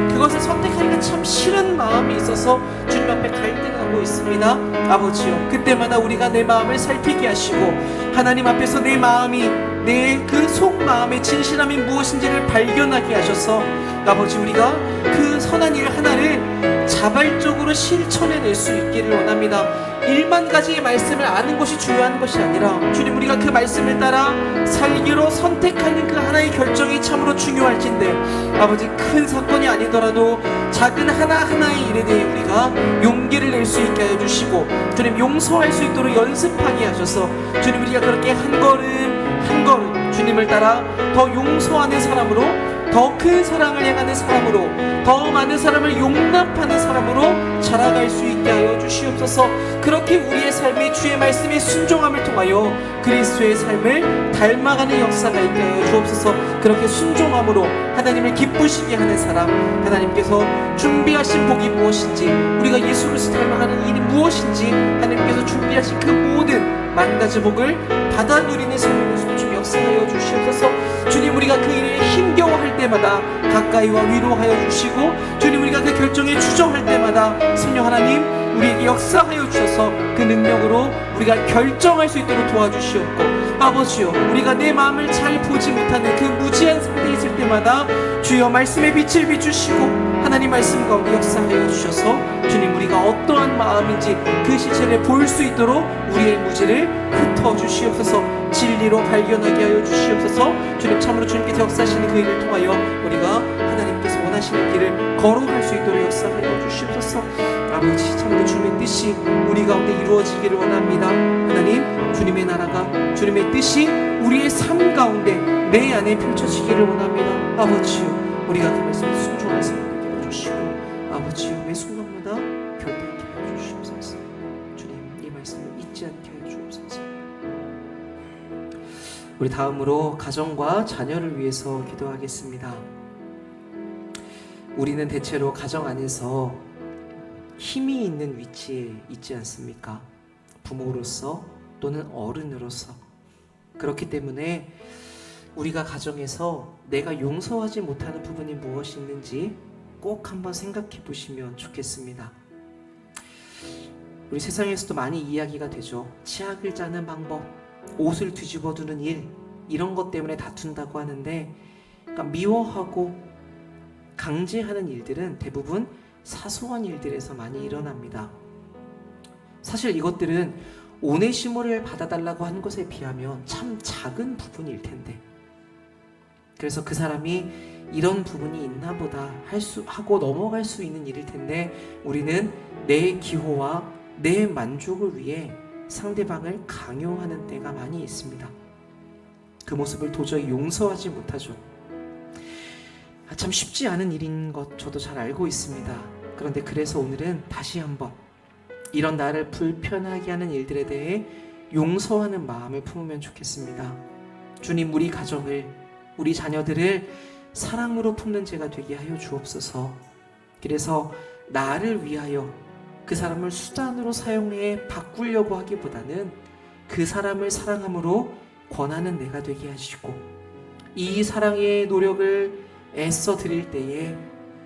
그것을 선택하기가 참 싫은 마음이 있어서 주님 앞에 갈등하고 있습니다. 아버지요, 그때마다 우리가 내 마음을 살피게 하시고 하나님 앞에서 내 마음이, 내 그 속마음의 진실함이 무엇인지를 발견하게 하셔서 아버지, 우리가 그 선한 일 하나를 자발적으로 실천해낼 수 있기를 원합니다. 1만 가지의 말씀을 아는 것이 중요한 것이 아니라 주님, 우리가 그 말씀을 따라 살기로 선택하는 그 하나의 결정이 참으로 중요할진데 아버지, 큰 사건이 아니더라도 작은 하나하나의 일에 대해 우리가 용기를 낼 수 있게 하여 주시고 주님, 용서할 수 있도록 연습하게 하셔서 주님, 우리가 그렇게 한 걸음 한 걸음 주님을 따라 더 용서하는 사람으로, 더 큰 사랑을 향하는 사람으로, 더 많은 사람을 용납하는 사람으로 자라갈 수 있게 하여 주시옵소서. 그렇게 우리의 삶이 주의 말씀에 순종함을 통하여 그리스도의 삶을 닮아가는 역사가 있게 하여 주옵소서. 그렇게 순종함으로 하나님을 기쁘시게 하는 사람, 하나님께서 준비하신 복이 무엇인지, 우리가 예수 그리스도 닮아가는 일이 무엇인지 하나님께서 준비하신 그 모든 만 가지 복을 받아 누리는 삶으로 좀 역사하여 주시옵소서. 주님, 우리가 그 일에 힘겨워할 때마다 가까이와 위로하여 주시고 주님, 우리가 그 결정에 추정할 때마다 성령 하나님 우리에게 역사하여 주셔서 그 능력으로 우리가 결정할 수 있도록 도와주시옵고, 아버지요, 우리가 내 마음을 잘 보지 못하는 그 무지한 상태에 있을 때마다 주여 말씀의 빛을 비추시고 하나님 말씀 가운데 역사하여 주셔서 주님, 우리가 어떠한 마음인지 그 실체를 볼 수 있도록 우리의 무지를 흩어주시옵소서. 진리로 발견하게 하여 주시옵소서. 주님, 참으로 주님께서 역사하시는 그 일을 통하여 우리가 하나님께서 원하시는 길을 걸어갈 수 있도록 역사하여 주시옵소서. 아버지, 참으로 주님의 뜻이 우리 가운데 이루어지기를 원합니다. 하나님, 주님의 나라가, 주님의 뜻이 우리의 삶 가운데 내 안에 펼쳐지기를 원합니다. 아버지요, 우리가 그 말씀에 순종할 수 있게 해주시고 아버지요, 매 순간마다 결단케 하여 주시옵소서. 주님, 이 말씀을 잊지 않게 하여 주옵소서. 우리 다음으로 가정과 자녀를 위해서 기도하겠습니다. 우리는 대체로 가정 안에서 힘이 있는 위치에 있지 않습니까? 부모로서 또는 어른으로서. 그렇기 때문에 우리가 가정에서 내가 용서하지 못하는 부분이 무엇이 있는지 꼭 한번 생각해 보시면 좋겠습니다. 우리 세상에서도 많이 이야기가 되죠. 치약을 짜는 방법, 옷을 뒤집어 두는 일, 이런 것 때문에 다툰다고 하는데, 그러니까 미워하고 강제하는 일들은 대부분 사소한 일들에서 많이 일어납니다. 사실 이것들은 오네시모를 받아달라고 한 것에 비하면 참 작은 부분일 텐데, 그래서 그 사람이 이런 부분이 있나 보다 하고 넘어갈 수 있는 일일 텐데, 우리는 내 기호와 내 만족을 위해 상대방을 강요하는 때가 많이 있습니다. 그 모습을 도저히 용서하지 못하죠. 참 쉽지 않은 일인 것 저도 잘 알고 있습니다. 그런데 그래서 오늘은 다시 한번 이런 나를 불편하게 하는 일들에 대해 용서하는 마음을 품으면 좋겠습니다. 주님, 우리 가정을, 우리 자녀들을 사랑으로 품는 제가 되게 하여 주옵소서. 그래서 나를 위하여 그 사람을 수단으로 사용해 바꾸려고 하기보다는 그 사람을 사랑함으로 권하는 내가 되게 하시고, 이 사랑의 노력을 애써 드릴 때에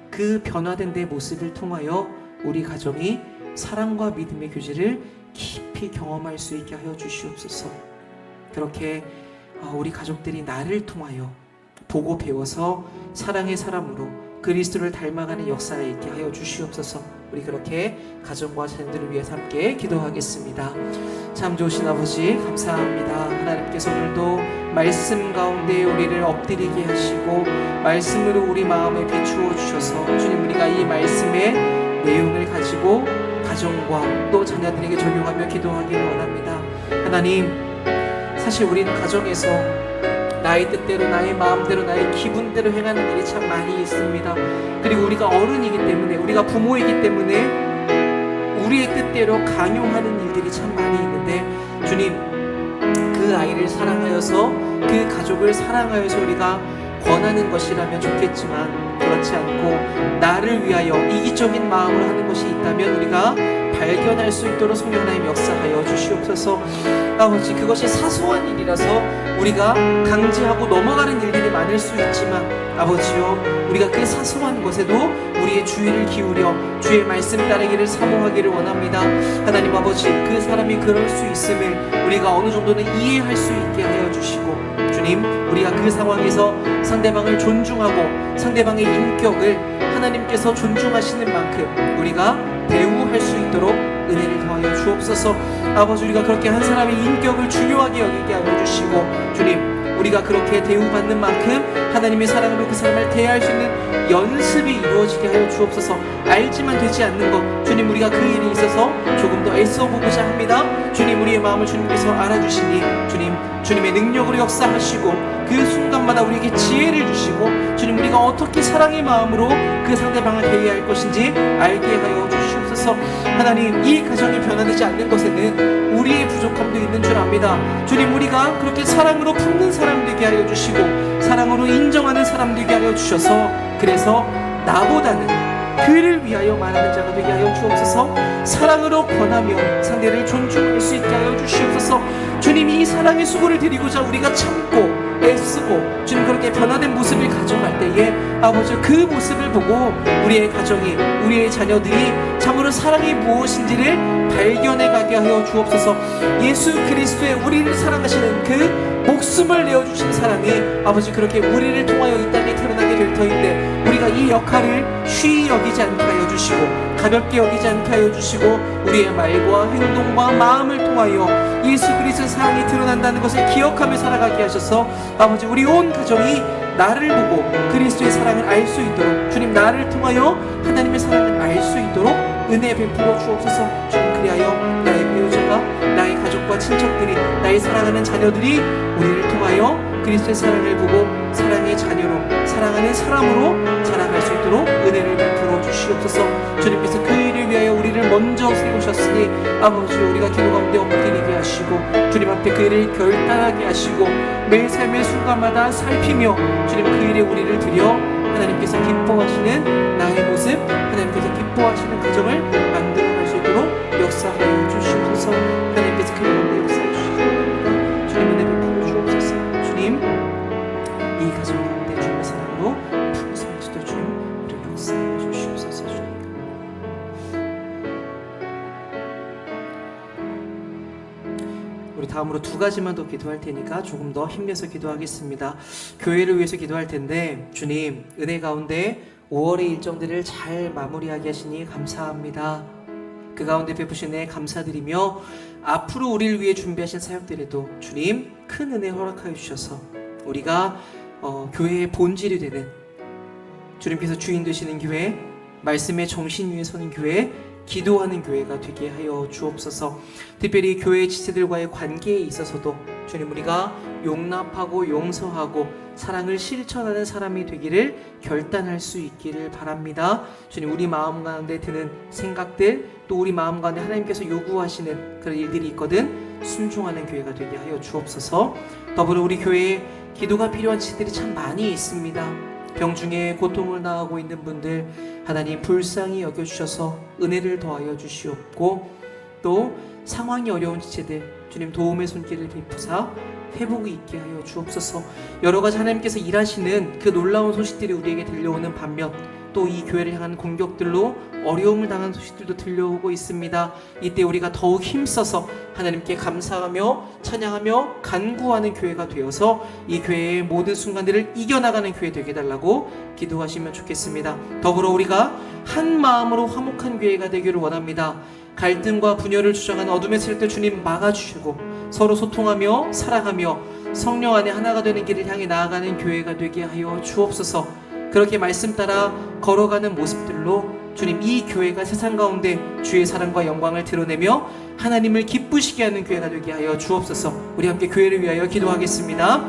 그 변화된 내 모습을 통하여 우리 가정이 사랑과 믿음의 교제를 깊이 경험할 수 있게 하여 주시옵소서. 그렇게 우리 가족들이 나를 통하여 보고 배워서 사랑의 사람으로 그리스도를 닮아가는 역사가 있게 하여 주시옵소서. 우리 그렇게 가정과 자녀들을 위해서 함께 기도하겠습니다. 참 좋으신 아버지, 감사합니다. 하나님께서 오늘도 말씀 가운데 우리를 엎드리게 하시고 말씀으로 우리 마음에 비추어 주셔서 주님, 우리가 이 말씀의 내용을 가지고 가정과 또 자녀들에게 적용하며 기도하기를 원합니다. 하나님, 사실 우리는 가정에서 나의 뜻대로, 나의 마음대로, 나의 기분대로 행하는 일이 참 많이 있습니다. 그리고 우리가 어른이기 때문에, 우리가 부모이기 때문에 우리의 뜻대로 강요하는 일들이 참 많이 있는데, 주님, 그 아이를 사랑하여서 그 가족을 사랑하여서 우리가 권하는 것이라면 좋겠지만 그렇지 않고 나를 위하여 이기적인 마음으로 하는 것이 있다면 우리가 발견할 수 있도록 성령 하나님 역사하여 주시옵소서. 아버지, 그것이 사소한 일이라서 우리가 강제하고 넘어가는 일들이 많을 수 있지만 아버지요, 우리가 그 사소한 것에도 우리의 주의를 기울여 주의 말씀 따르기를 사모하기를 원합니다. 하나님 아버지, 그 사람이 그럴 수 있음을 우리가 어느 정도는 이해할 수 있게 하여 주시고, 주님, 우리가 그 상황에서 상대방을 존중하고 상대방의 인격을 하나님께서 존중하시는 만큼 우리가 대우할 수 있도록 은혜를 더하여 주옵소서. 아버지, 우리가 그렇게 한 사람의 인격을 중요하게 여기게 하여 주시고, 주님, 우리가 그렇게 대우받는 만큼 하나님의 사랑으로 그 사람을 대할 수 있는 연습이 이루어지게 하여 주옵소서. 알지만 되지 않는 것, 주님, 우리가 그 일에 있어서 조금 더 애써보고자 합니다. 주님, 우리의 마음을 주님께서 알아주시니 주님, 주님의 능력으로 역사하시고 그 순간마다 우리에게 지혜를 주시고, 주님, 우리가 어떻게 사랑의 마음으로 그 상대방을 대해야 할 것인지 알게 하여 주시옵소서. 하나님, 이 가정이 변화되지 않는 것에는 우리의 부족함도 있는 줄 압니다. 주님, 우리가 그렇게 사랑으로 품는 사람 되게 하여 주시고 사랑으로 인정하는 사람 되게 하여 주셔서, 그래서 나보다는 그를 위하여 말하는 자가 되게 하여 주옵소서. 사랑으로 권하며 상대를 존중할 수 있게 하여 주시옵소서. 주님, 이 사랑의 수고를 드리고자 우리가 참고 애쓰고 주님 그렇게 변화된 모습을 가져갈 때에 아버지, 그 모습을 보고 우리의 가정이, 우리의 자녀들이 참으로 사랑이 무엇인지를 발견해 가게 하여 주옵소서. 예수 그리스도의 우리를 사랑하시는 그 목숨을 내어주신 사랑이 아버지, 그렇게 우리를 통하여 이 땅에 드러나게 될 터인데 우리가 이 역할을 쉬이 여기지 않게 하여 주시고 가볍게 여기지 않게 하여 주시고 우리의 말과 행동과 마음을 통하여 예수 그리스도의 사랑이 드러난다는 것을 기억하며 살아가게 하셔서 아버지, 우리 온 가정이 나를 보고 그리스도의 사랑을 알 수 있도록, 주님, 나를 통하여 하나님의 사랑을 알 수 있도록 은혜 베풀어 주옵소서. 주님, 그리하여 나의 배우자가, 나의 가족과 친척들이, 나의 사랑하는 자녀들이 우리를 통하여 그리스도의 사랑을 보고 사랑의 자녀로, 사랑하는 사람으로 자라갈 수 있도록 은혜를 베풀어 주시옵소서. 주님께서 그 일을 위하여 우리를 먼저 세우셨으니 아버지, 우리가 기도 가운데 엎드리게 하시고 주님 앞에 그 일을 결단하게 하시고 매일 삶의 순간마다 살피며 주님 그 일에 우리를 드려 하나님께서 기뻐하시는 나의 모습, 하나님께서 기뻐하시는 가정을 만들어갈 수 있도록 역사하여 주시옵소서. 하나님께서 그 가운데 역사해 주시기 바랍니다. 주님, 은혜 베풀어 주옵소서. 주님, 이 가정 가운데 주님의 사랑으로 풍성하시도록 주님 우리를 역사해 주시옵소서. 주님, 우리 다음으로 두 가지만 더 기도할 테니까 조금 더 힘내서 기도하겠습니다. 교회를 위해서 기도할 텐데, 주님, 은혜 가운데 5월의 일정들을 잘 마무리하게 하시니 감사합니다. 그 가운데 베푸신 은혜 감사드리며 앞으로 우리를 위해 준비하신 사역들에도 주님 큰 은혜 허락하여 주셔서 우리가 교회의 본질이 되는, 주님께서 주인 되시는 교회, 말씀의 정신 위에 서는 교회, 기도하는 교회가 되게 하여 주옵소서. 특별히 교회 지체들과의 관계에 있어서도 주님, 우리가 용납하고 용서하고 사랑을 실천하는 사람이 되기를 결단할 수 있기를 바랍니다. 주님, 우리 마음 가운데 드는 생각들, 또 우리 마음 가운데 하나님께서 요구하시는 그런 일들이 있거든 순종하는 교회가 되게 하여 주옵소서. 더불어 우리 교회에 기도가 필요한 지체들이 참 많이 있습니다. 병중에 고통을 당하고 있는 분들 하나님 불쌍히 여겨주셔서 은혜를 더하여 주시옵고, 또 상황이 어려운 지체들 주님 도움의 손길을 베푸사 회복이 있게 하여 주옵소서. 여러 가지 하나님께서 일하시는 그 놀라운 소식들이 우리에게 들려오는 반면 또 이 교회를 향한 공격들로 어려움을 당한 소식들도 들려오고 있습니다. 이때 우리가 더욱 힘써서 하나님께 감사하며 찬양하며 간구하는 교회가 되어서 이 교회의 모든 순간들을 이겨나가는 교회 되게 해달라고 기도하시면 좋겠습니다. 더불어 우리가 한 마음으로 화목한 교회가 되기를 원합니다. 갈등과 분열을 주장하는 어둠의 세력들 주님 막아주시고 서로 소통하며 사랑하며 성령 안에 하나가 되는 길을 향해 나아가는 교회가 되게 하여 주옵소서. 그렇게 말씀 따라 걸어가는 모습들로 주님 이 교회가 세상 가운데 주의 사랑과 영광을 드러내며 하나님을 기쁘시게 하는 교회가 되게 하여 주옵소서. 우리 함께 교회를 위하여 기도하겠습니다.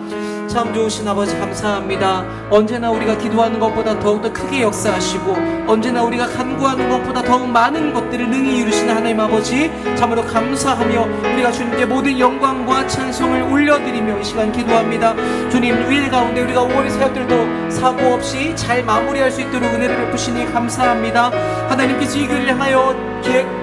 참 좋으신 아버지 감사합니다. 언제나 우리가 기도하는 것보다 더욱더 크게 역사하시고 언제나 우리가 간구하는 것보다 더욱 많은 것들을 능히 이루시는 하나님 아버지 참으로 감사하며 우리가 주님께 모든 영광과 찬송을 올려드리며 이 시간 기도합니다. 주님, 일 가운데 우리가 5월 사역들도 사고 없이 잘 마무리할 수 있도록 은혜를 베푸시니 감사합니다. 하나님께서 이 교회를 향하여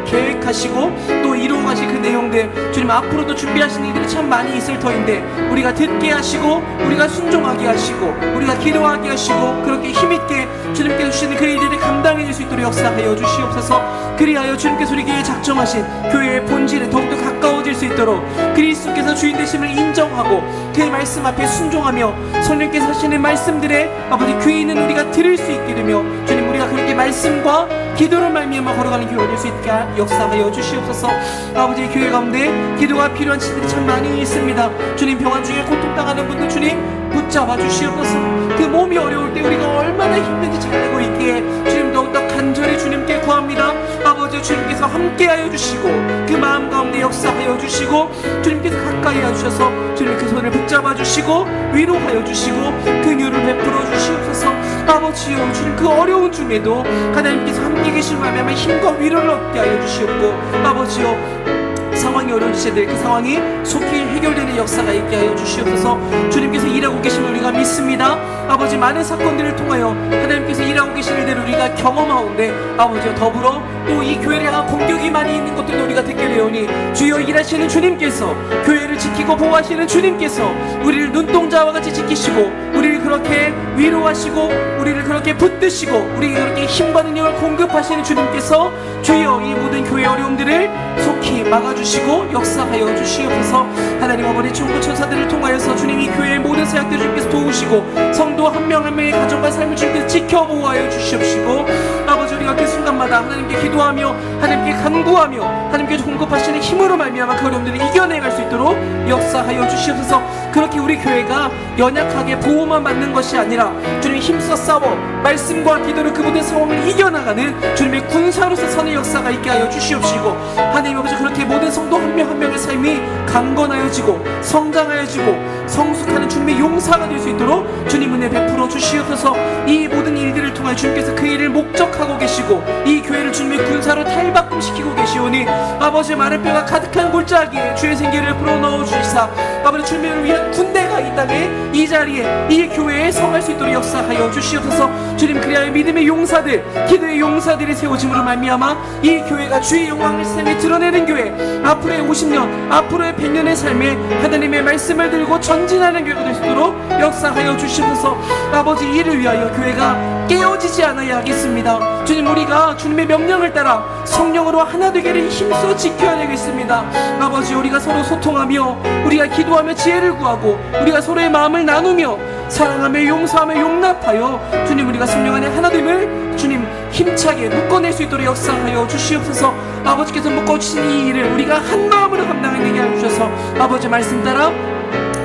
계획하시고 또 이루어가실 그 내용들, 주님 앞으로도 준비하신 일들이 참 많이 있을 터인데 우리가 듣게 하시고 우리가 순종하게 하시고 우리가 기도하게 하시고 그렇게 힘있게 주님께서 주시는 그 일들을 감당해낼 수 있도록 역사하여 주시옵소서. 그리하여 주님께서 우리에게 작정하신 교회의 본질에 더욱더 가까워질 수 있도록 그리스도께서 주인 되심을 인정하고 그의 말씀 앞에 순종하며 성령께서 하시는 말씀들에 아버지 귀 있는 우리가 들을 수 있게 되며 주님, 우리가 그렇게 말씀과 기도로 말미암아 걸어가는 교회가 될 수 있게 역사하여 주시옵소서. 아버지, 교회 가운데 기도가 필요한 친들이 참 많이 있습니다. 주님, 병환 중에 고통당하는 분들 주님 붙잡아 주시옵소서. 그 몸이 어려울 때 우리가 얼마나 힘든지 잘 알고 있기에 주님 더욱더 간절히 주님께 구합니다. 아버지, 주님께서 함께하여 주시고 그 마음 가운데 역사하여 주시고 주님께서 가까이 하셔서 주님 그 손을 붙잡아 주시고 위로하여 주시고 긍휼을 베풀어 주시옵소서. 아버지요, 주님 그 어려운 중에도 하나님께서 함께 계신 말미암아 힘과 위로를 얻게 하여 주시옵고 아버지요, 상황이 어려운 시대들 그 상황이 속히 해결되는 역사가 있게 하여 주시옵소서. 주님께서 일하고 계심을 우리가 믿습니다. 아버지, 많은 사건들을 통하여 하나님께서 일하고 계신 일들을 우리가 경험하오는데 아버지와 더불어 또 이 교회를 향한 공격이 많이 있는 것들도 우리가 듣게 되오니 주여, 일하시는 주님께서 교회를 지키고 보호하시는 주님께서 우리를 눈동자와 같이 지키시고 우리를 그렇게 위로하시고 우리를 그렇게 붙드시고 우리에게 그렇게 힘과 능력을 공급하시는 주님께서 주여 이 모든 교회 어려움들을 속히 막아주시고 역사하여 주시옵소서. 하나님 아버지, 천군 천사들을 통하여서 주님이 교회의 모든 사역들을 주님께서 도우시고 성도 한 명 한 명의 가정과 삶을 주님께서 지켜 보호하여 주시옵시고 아버지, 우리가 그 순간마다 하나님께 기도하며 하나님께 간구하며 하나님께 공급하시는 힘으로 말미암아 그 어려움들을 이겨내갈 수 있도록 역사하여 주시옵소서. 그렇게 우리 교회가 연약하게 보호만 받는 것이 아니라 주님이 힘써 싸워 말씀과 기도로 그 모든 상황을 이겨나가는 주님의 군사로서 선의 역사가 있게 하여 주시옵시고 하나님 아버지, 그렇게 모든 성도 한 명 한 명의 삶이 강건하여지고 성장하여지고 성숙하는 주님의 용사가 될 수 있도록 주님 은혜 베풀어 주시옵소서. 이 모든 일들을 통해 주님께서 그 일을 목적하고 계시고 이 교회를 주님의 군사로 탈바꿈시키고 계시오니 아버지의 마른 뼈가 가득한 골짜기에 주의 생기를 불어넣어 주시사 아버지, 주님을 위한 군대가 이 땅에 이 자리에 이 교회에 성할 수 있도록 역사하여 주시옵소서. 주님, 그리하여 믿음의 용사들 기도의 용사들이 세워짐으로 말미암아 이 교회가 주의 영광을 삶에 드러내는 교회, 앞으로의 50년 앞으로의 100년의 삶에 하나님의 말씀을 들고 전진하는 교회가 될 수 있도록 역사하여 주시옵소서. 아버지, 이를 위하여 교회가 깨어지지 않아야 하겠습니다. 주님, 우리가 주님의 명령을 따라 성령으로 하나 되기를 힘써 지켜야 되겠습니다. 아버지, 우리가 서로 소통하며 우리가 기도하며 지혜를 구하고 우리가 서로의 마음을 나누며 사랑하며 용서하며 용납하여 주님, 우리가 성령 안에 하나됨을 주님 힘차게 묶어낼 수 있도록 역사하여 주시옵소서. 아버지께서 묶어주신 이 일을 우리가 한 마음으로 감당하게 하여 주셔서 아버지 말씀 따라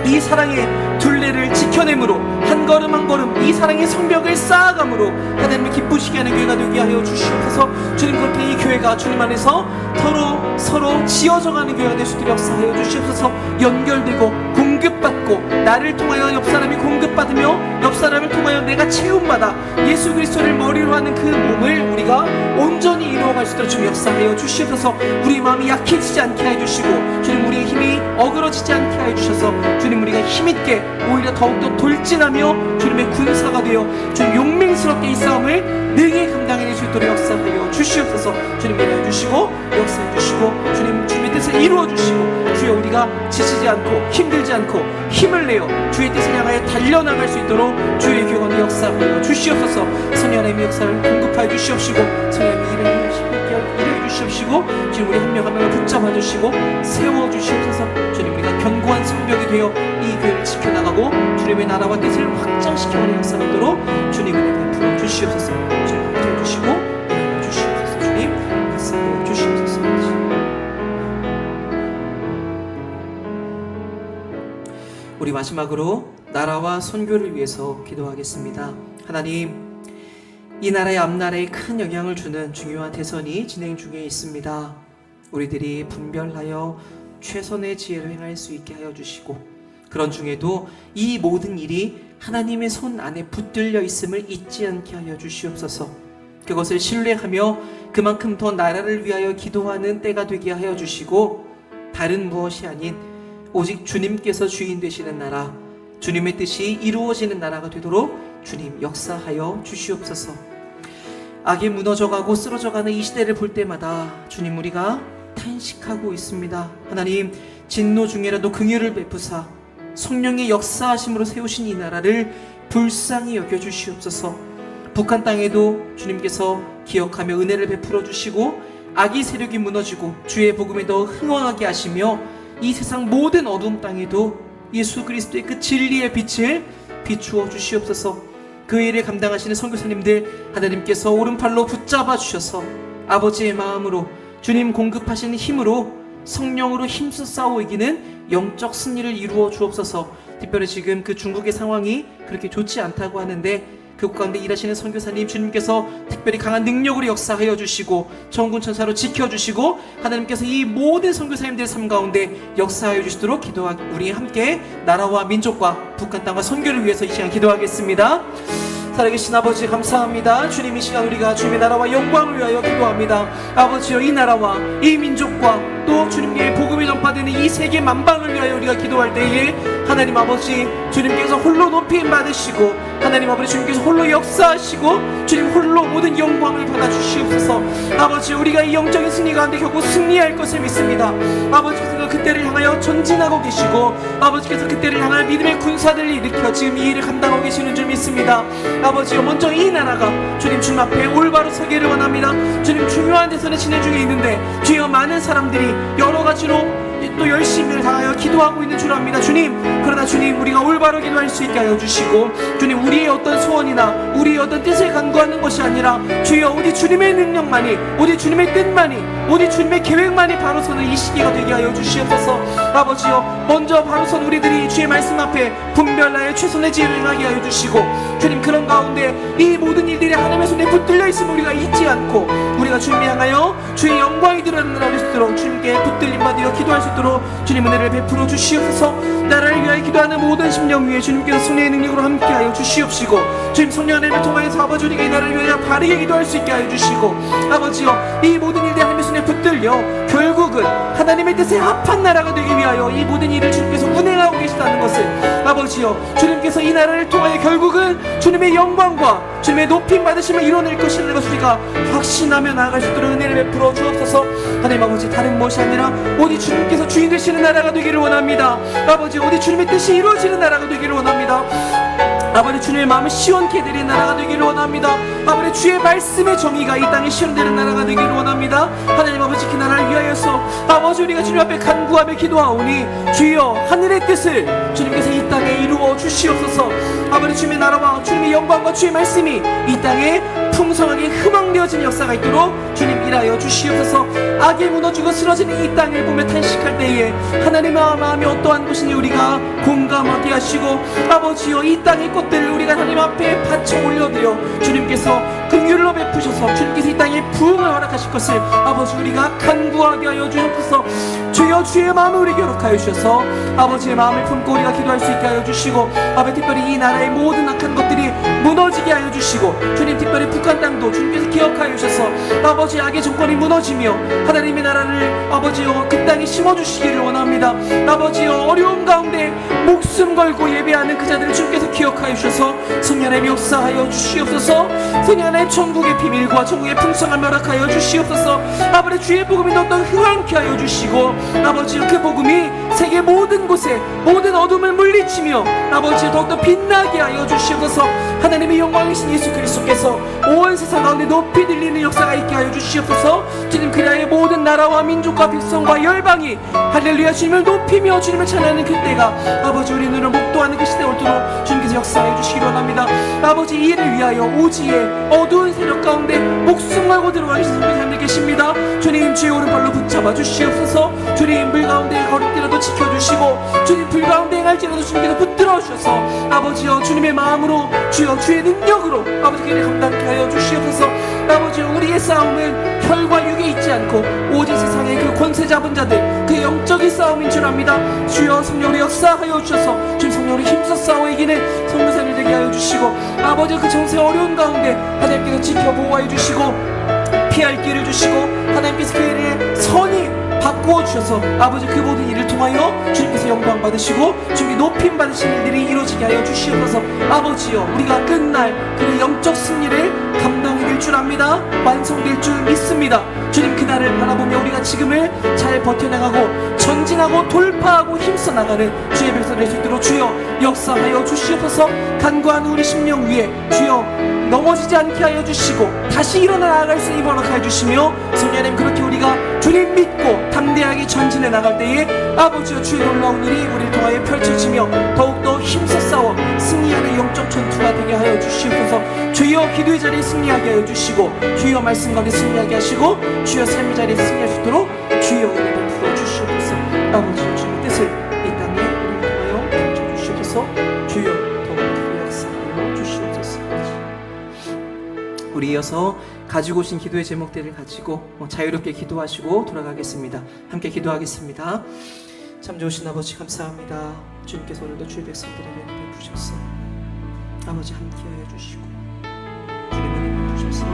이 사랑의 둘레를 지켜내므로 한 걸음 한 걸음 이 사랑의 성벽을 쌓아감으로 하나님을 기쁘시게 하는 교회가 되게 하여 주시옵소서. 주님, 그렇게 이 교회가 주님 안에서 서로 지어져가는 교회가 될 수 있도록 역사하여 주시옵소서. 연결되고 공급받고 나를 통하여 옆 사람이 공급받으며 옆 사람을 통하여 내가 채움받아 예수 그리스도를 머리로 하는 그 몸을 우리가 온전히 이루어갈 수 있도록 주님 역사하여 주시옵소서. 우리 마음이 약해지지 않게 해주시고 주님, 우리의 힘이 어그러지지 않게 해주셔서 주님, 우리가 힘있게 오히려 더욱더 돌진하며 주님의 군사가 되어 주님 용맹스럽게 이 싸움을 능히 감당해낼 수 있도록 역사하여 주시옵소서. 주님, 인도해 주시고 역사해 주시고 주님, 주님의 뜻을 이루어 주시고 주여, 우리가 지치지 않고 힘들지 않고 힘을 내어 주의 뜻을 향하여 달려나갈 수 있도록 주의 교관의 역사하여 주시옵소서. 성령 하나님의 역사를 공급하여 주시옵시고 성령 하나님의 일을 힘있게 일해 주시옵시고 주님, 우리 한 명 한 명을 붙잡아 주시고 세워 주시옵소서. 주님, 우리가 견고한 성벽이 되어 이 교회를 지켜나가고 주님의 나라와 뜻을 확장시켜가는 역사가 있도록 주님 은혜 베풀어 주시옵소서. 주님 함께 주시고 인도해 주시옵소서. 주님 말씀해 주시옵소서. 우리 마지막으로 나라와 선교를 위해서 기도하겠습니다. 하나님, 이 나라의 앞나라에 큰 영향을 주는 중요한 대선이 진행 중에 있습니다. 우리들이 분별하여 최선의 지혜를 행할 수 있게 하여 주시고 그런 중에도 이 모든 일이 하나님의 손 안에 붙들려 있음을 잊지 않게 하여 주시옵소서. 그것을 신뢰하며 그만큼 더 나라를 위하여 기도하는 때가 되게 하여 주시고, 다른 무엇이 아닌 오직 주님께서 주인 되시는 나라, 주님의 뜻이 이루어지는 나라가 되도록 주님 역사하여 주시옵소서. 악이 무너져가고 쓰러져가는 이 시대를 볼 때마다 주님, 우리가 탄식하고 있습니다. 하나님, 진노 중에라도 긍휼을 베푸사 성령의 역사하심으로 세우신 이 나라를 불쌍히 여겨주시옵소서. 북한 땅에도 주님께서 기억하며 은혜를 베풀어 주시고, 악의 세력이 무너지고 주의 복음에 더 흥왕하게 하시며, 이 세상 모든 어두운 땅에도 예수 그리스도의 그 진리의 빛을 비추어 주시옵소서. 그 일을 감당하시는 선교사님들 하나님께서 오른팔로 붙잡아 주셔서 아버지의 마음으로 주님 공급하시는 힘으로 성령으로 힘써 싸워 이기는 영적 승리를 이루어 주옵소서. 특별히 지금 그 중국의 상황이 그렇게 좋지 않다고 하는데, 그곳 가운데 일하시는 선교사님 주님께서 특별히 강한 능력으로 역사하여 주시고 천군 천사로 지켜주시고, 하나님께서 이 모든 선교사님들의 삶 가운데 역사하여 주시도록 기도하, 우리 함께 나라와 민족과 북한 땅과 선교를 위해서 이 시간 기도하겠습니다. 살아계신 아버지 감사합니다. 주님, 이 시간 우리가 주님의 나라와 영광을 위하여 기도합니다. 아버지여, 이 나라와 이 민족과 또 주님의 복음이 전파되는 이 세계 만방을 위하여 우리가 기도할 때에 하나님 아버지 주님께서 홀로 높임 받으시고, 하나님 아버지 주님께서 홀로 역사하시고 주님 홀로 모든 영광을 받아주시옵소서. 아버지, 우리가 이 영적인 승리 가운데 결국 승리할 것을 믿습니다. 아버지께서 그때를 향하여 전진하고 계시고, 아버지께서 그때를 향할 믿음의 군사들을 일으켜 지금 이 일을 감당하고 계시는 줄 믿습니다. 아버지요, 먼저 이 나라가 주님 앞에 올바로 서기를 원합니다. 주님, 중요한 대선의 진행 중에 있는데 주여, 많은 사람들이 여러 가지로 또 열심히 다하여 기도하고 있는 줄 압니다. 주님, 그러나 주님, 우리가 올바로 기도할 수 있게 하여 주시고, 주님, 우리의 어떤 소원이나 우리의 어떤 뜻을 간구하는 것이 아니라 주여, 오직 주님의 능력만이, 오직 주님의 뜻만이, 오직 주님의 계획만이 바로서는 이 시기가 되게 하여 주시옵소서. 아버지여, 먼저 바로선 우리들이 주의 말씀 앞에 분별하여 최선의 지혜를 행하게 하여 주시고, 주님, 그런 가운데 이 모든 일들이 하나님의 손에 붙들려 있음을 우리가 잊지 않고 우리가 주님을 향하여 주의 영광이 드러나는 날이 있도록 주님께 붙들림 받으려 기도할 수 있도록 주님 은혜를 베풀어 주시옵소서. 나라를 위하여 기도하는 모든 심령 위에 주님께서 승리의 능력으로 함께하여 주시옵시고, 주님 성령 하나님을 통하여서 아버지, 우리가 이 나라를 위하여 바르게 기도할 수 있게 하여 주시고, 아버지여, 이 모든 일들이 하나님의 손에 붙들려 결국은 하나님의 뜻에 합한 나라가 되기 위하여 이 모든 일을 주님께서 운행하고 계시다는 것을, 아버지여, 주님께서 이 나라를 통하여 결국은 주님의 영광과 주님의 높임 받으심을 이뤄낼 것이라는 것을 우리가 확신하며 나아갈 수 있도록 은혜를 베풀어 주옵소서. 하나님 아버지, 다른 무엇이 아니라 오직 주님께서 주인 되시는 나라가 되기를 원합니다. 아버지, 오직 주님의 뜻이 이루어지는 나라가 되기를 원합니다. 아버지, 주님의 마음을 시원케 해드리는 나라가 되기를 원합니다. 아버지, 주의 말씀의 정의가 이 땅에 시원되는 나라가 되기를 원합니다. 하나님 아버지, 그 나라를 위하여서 아버지, 우리가 주님 앞에 간구하며 기도하오니 주여, 하늘의 뜻을 주님께서 이 땅에 이루어 주시옵소서. 아버지, 주님의 나라와 주님의 영광과 주의 말씀이 이 땅에 풍성하게 희망되어지는 역사가 있도록 주님 일하여 주시옵소서. 악이 무너지고 쓰러지는 이 땅을 보며 탄식할 때에 하나님의 마음이 어떠한 것인지 우리가 공감하게 하시고, 아버지여, 이 땅의 꽃들을 우리가 하나님 앞에 바쳐 올려드려 주님께서 긍휼로 베푸셔서 주님께서 이 땅에 부흥을 허락하실 것을 아버지, 우리가 간구하게 하여 주옵소서. 주여, 주의 마음을 우리 기억하여 주셔서 아버지의 마음을 품고 우리가 기도할 수 있게 하여 주시고, 아버지, 특별히 이 나라의 모든 악한 것들이 무너지게 하여 주시고, 주님, 특별히 북한 땅도 주님께서 기억하여 주셔서 아버지, 악의 정권이 무너지며 하나님의 나라를 아버지여 그 땅에 심어주시기를 원합니다. 아버지여, 어려운 가운데 목숨 걸고 예배하는 그 자들을 주님께서 기억하여 주셔서 성령 하나님 역사하여 주시옵소서. 성령 하나님 천국의 비밀과 천국의 풍성함을 허락하여 주시옵소서. 아버지, 주의 복음이 더욱더 흥황케 하여 주시고, 아버지여, 그 복음이 세계 모든 곳에 모든 어둠을 물리치며 아버지 더욱더 빛나게 하여 주시옵소서. 하나님의 영광이신 예수 그리스도께서 온 세상 가운데 높이 들리는 역사가 있게 하여 주시옵소서. 주님, 그리하여 모든 나라와 민족과 백성과 열방이 할렐루야 주님을 높이며 주님을 찬양하는 그때가 아버지, 우리 눈을 목도하는 그 시대에 오도록 주님께서 역사하여 주시기 원합니다. 아버지 이 일을 위하여 오지에 어두운 세력 가운데 목숨 걸고 들어가 계신 성도님들 계십니다. 주님 주의 오른발로 붙잡아 주시옵소서. 주님 물 가운데 걸을지라도 지켜주시고 주님 불 가운데 행할지라도 주님께서 붙들어 주셔서 아버지여 주님의 마음으로 주여 주의 능력으로 아버지 그를 감당케 하여 주시옵소서. 아버지여 우리의 싸움은 혈과 육에 있지 않고 오직 세상의 그 권세 잡은 자들 그 영적인 싸움인 줄 압니다. 주여 성령으로 역사하여 주셔서 주님 성령으로 힘써 싸워 이기는 성도사님 되게 하여 주시고 아버지 그 정세 어려운 가운데 하나님께서 지켜 보호하여 주시고 피할 길을 주시고 하나님께서 그 일을 선히 바꾸어 주셔서 아버지 그 모든 일을 통하여 주님께서 영광 받으시고 주님께 높임 받으시는 일들이 이루어지게 하여 주시옵소서. 아버지여 우리가 끝날 그 영적 승리를 감당될 줄 압니다. 완성될 줄 믿습니다. 주님 그날을 바라보며 우리가 지금을 잘 버텨나가고 전진하고 돌파하고 힘써 나가는 주의 백성 될 수 있도록 주여 역사하여 주시옵소서. 간구하는 우리 심령 위에 주여 넘어지지 않게 하여 주시고 다시 일어나 나아갈 수 있도록 하여 주시며 성령님 그렇게 우리가 주님 믿고 담대하게 전진해 나갈 때에 아버지여 주의 놀라운 일이 우리를 통하여 펼쳐지며 더욱더 힘써 싸워 승리하는 영적 전투가 되게 하여 주시옵소서. 주여 기도의 자리에 승리하게 하여 주시고 주여 말씀 가운데 승리하게 하시고 주여 삶의 자리에 승리할 수 있도록 주여 은혜를 부어 주시옵소서. 아버지여 주의 뜻을 이 땅에 우리를 통하여 펼쳐 주시옵소서. 주여 더욱더 역사하여 주시옵소서. 우리 이어서 가지고 오신 기도의 제목들을 가지고 자유롭게 기도하시고 돌아가겠습니다. 함께 기도하겠습니다. 참 좋으신 아버지 감사합니다. 주님께서 오늘도 주의 백성들에게 은혜 베푸셔서 아버지 함께하여 주시고 주님 은혜 베푸셔서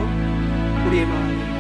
우리의 마음을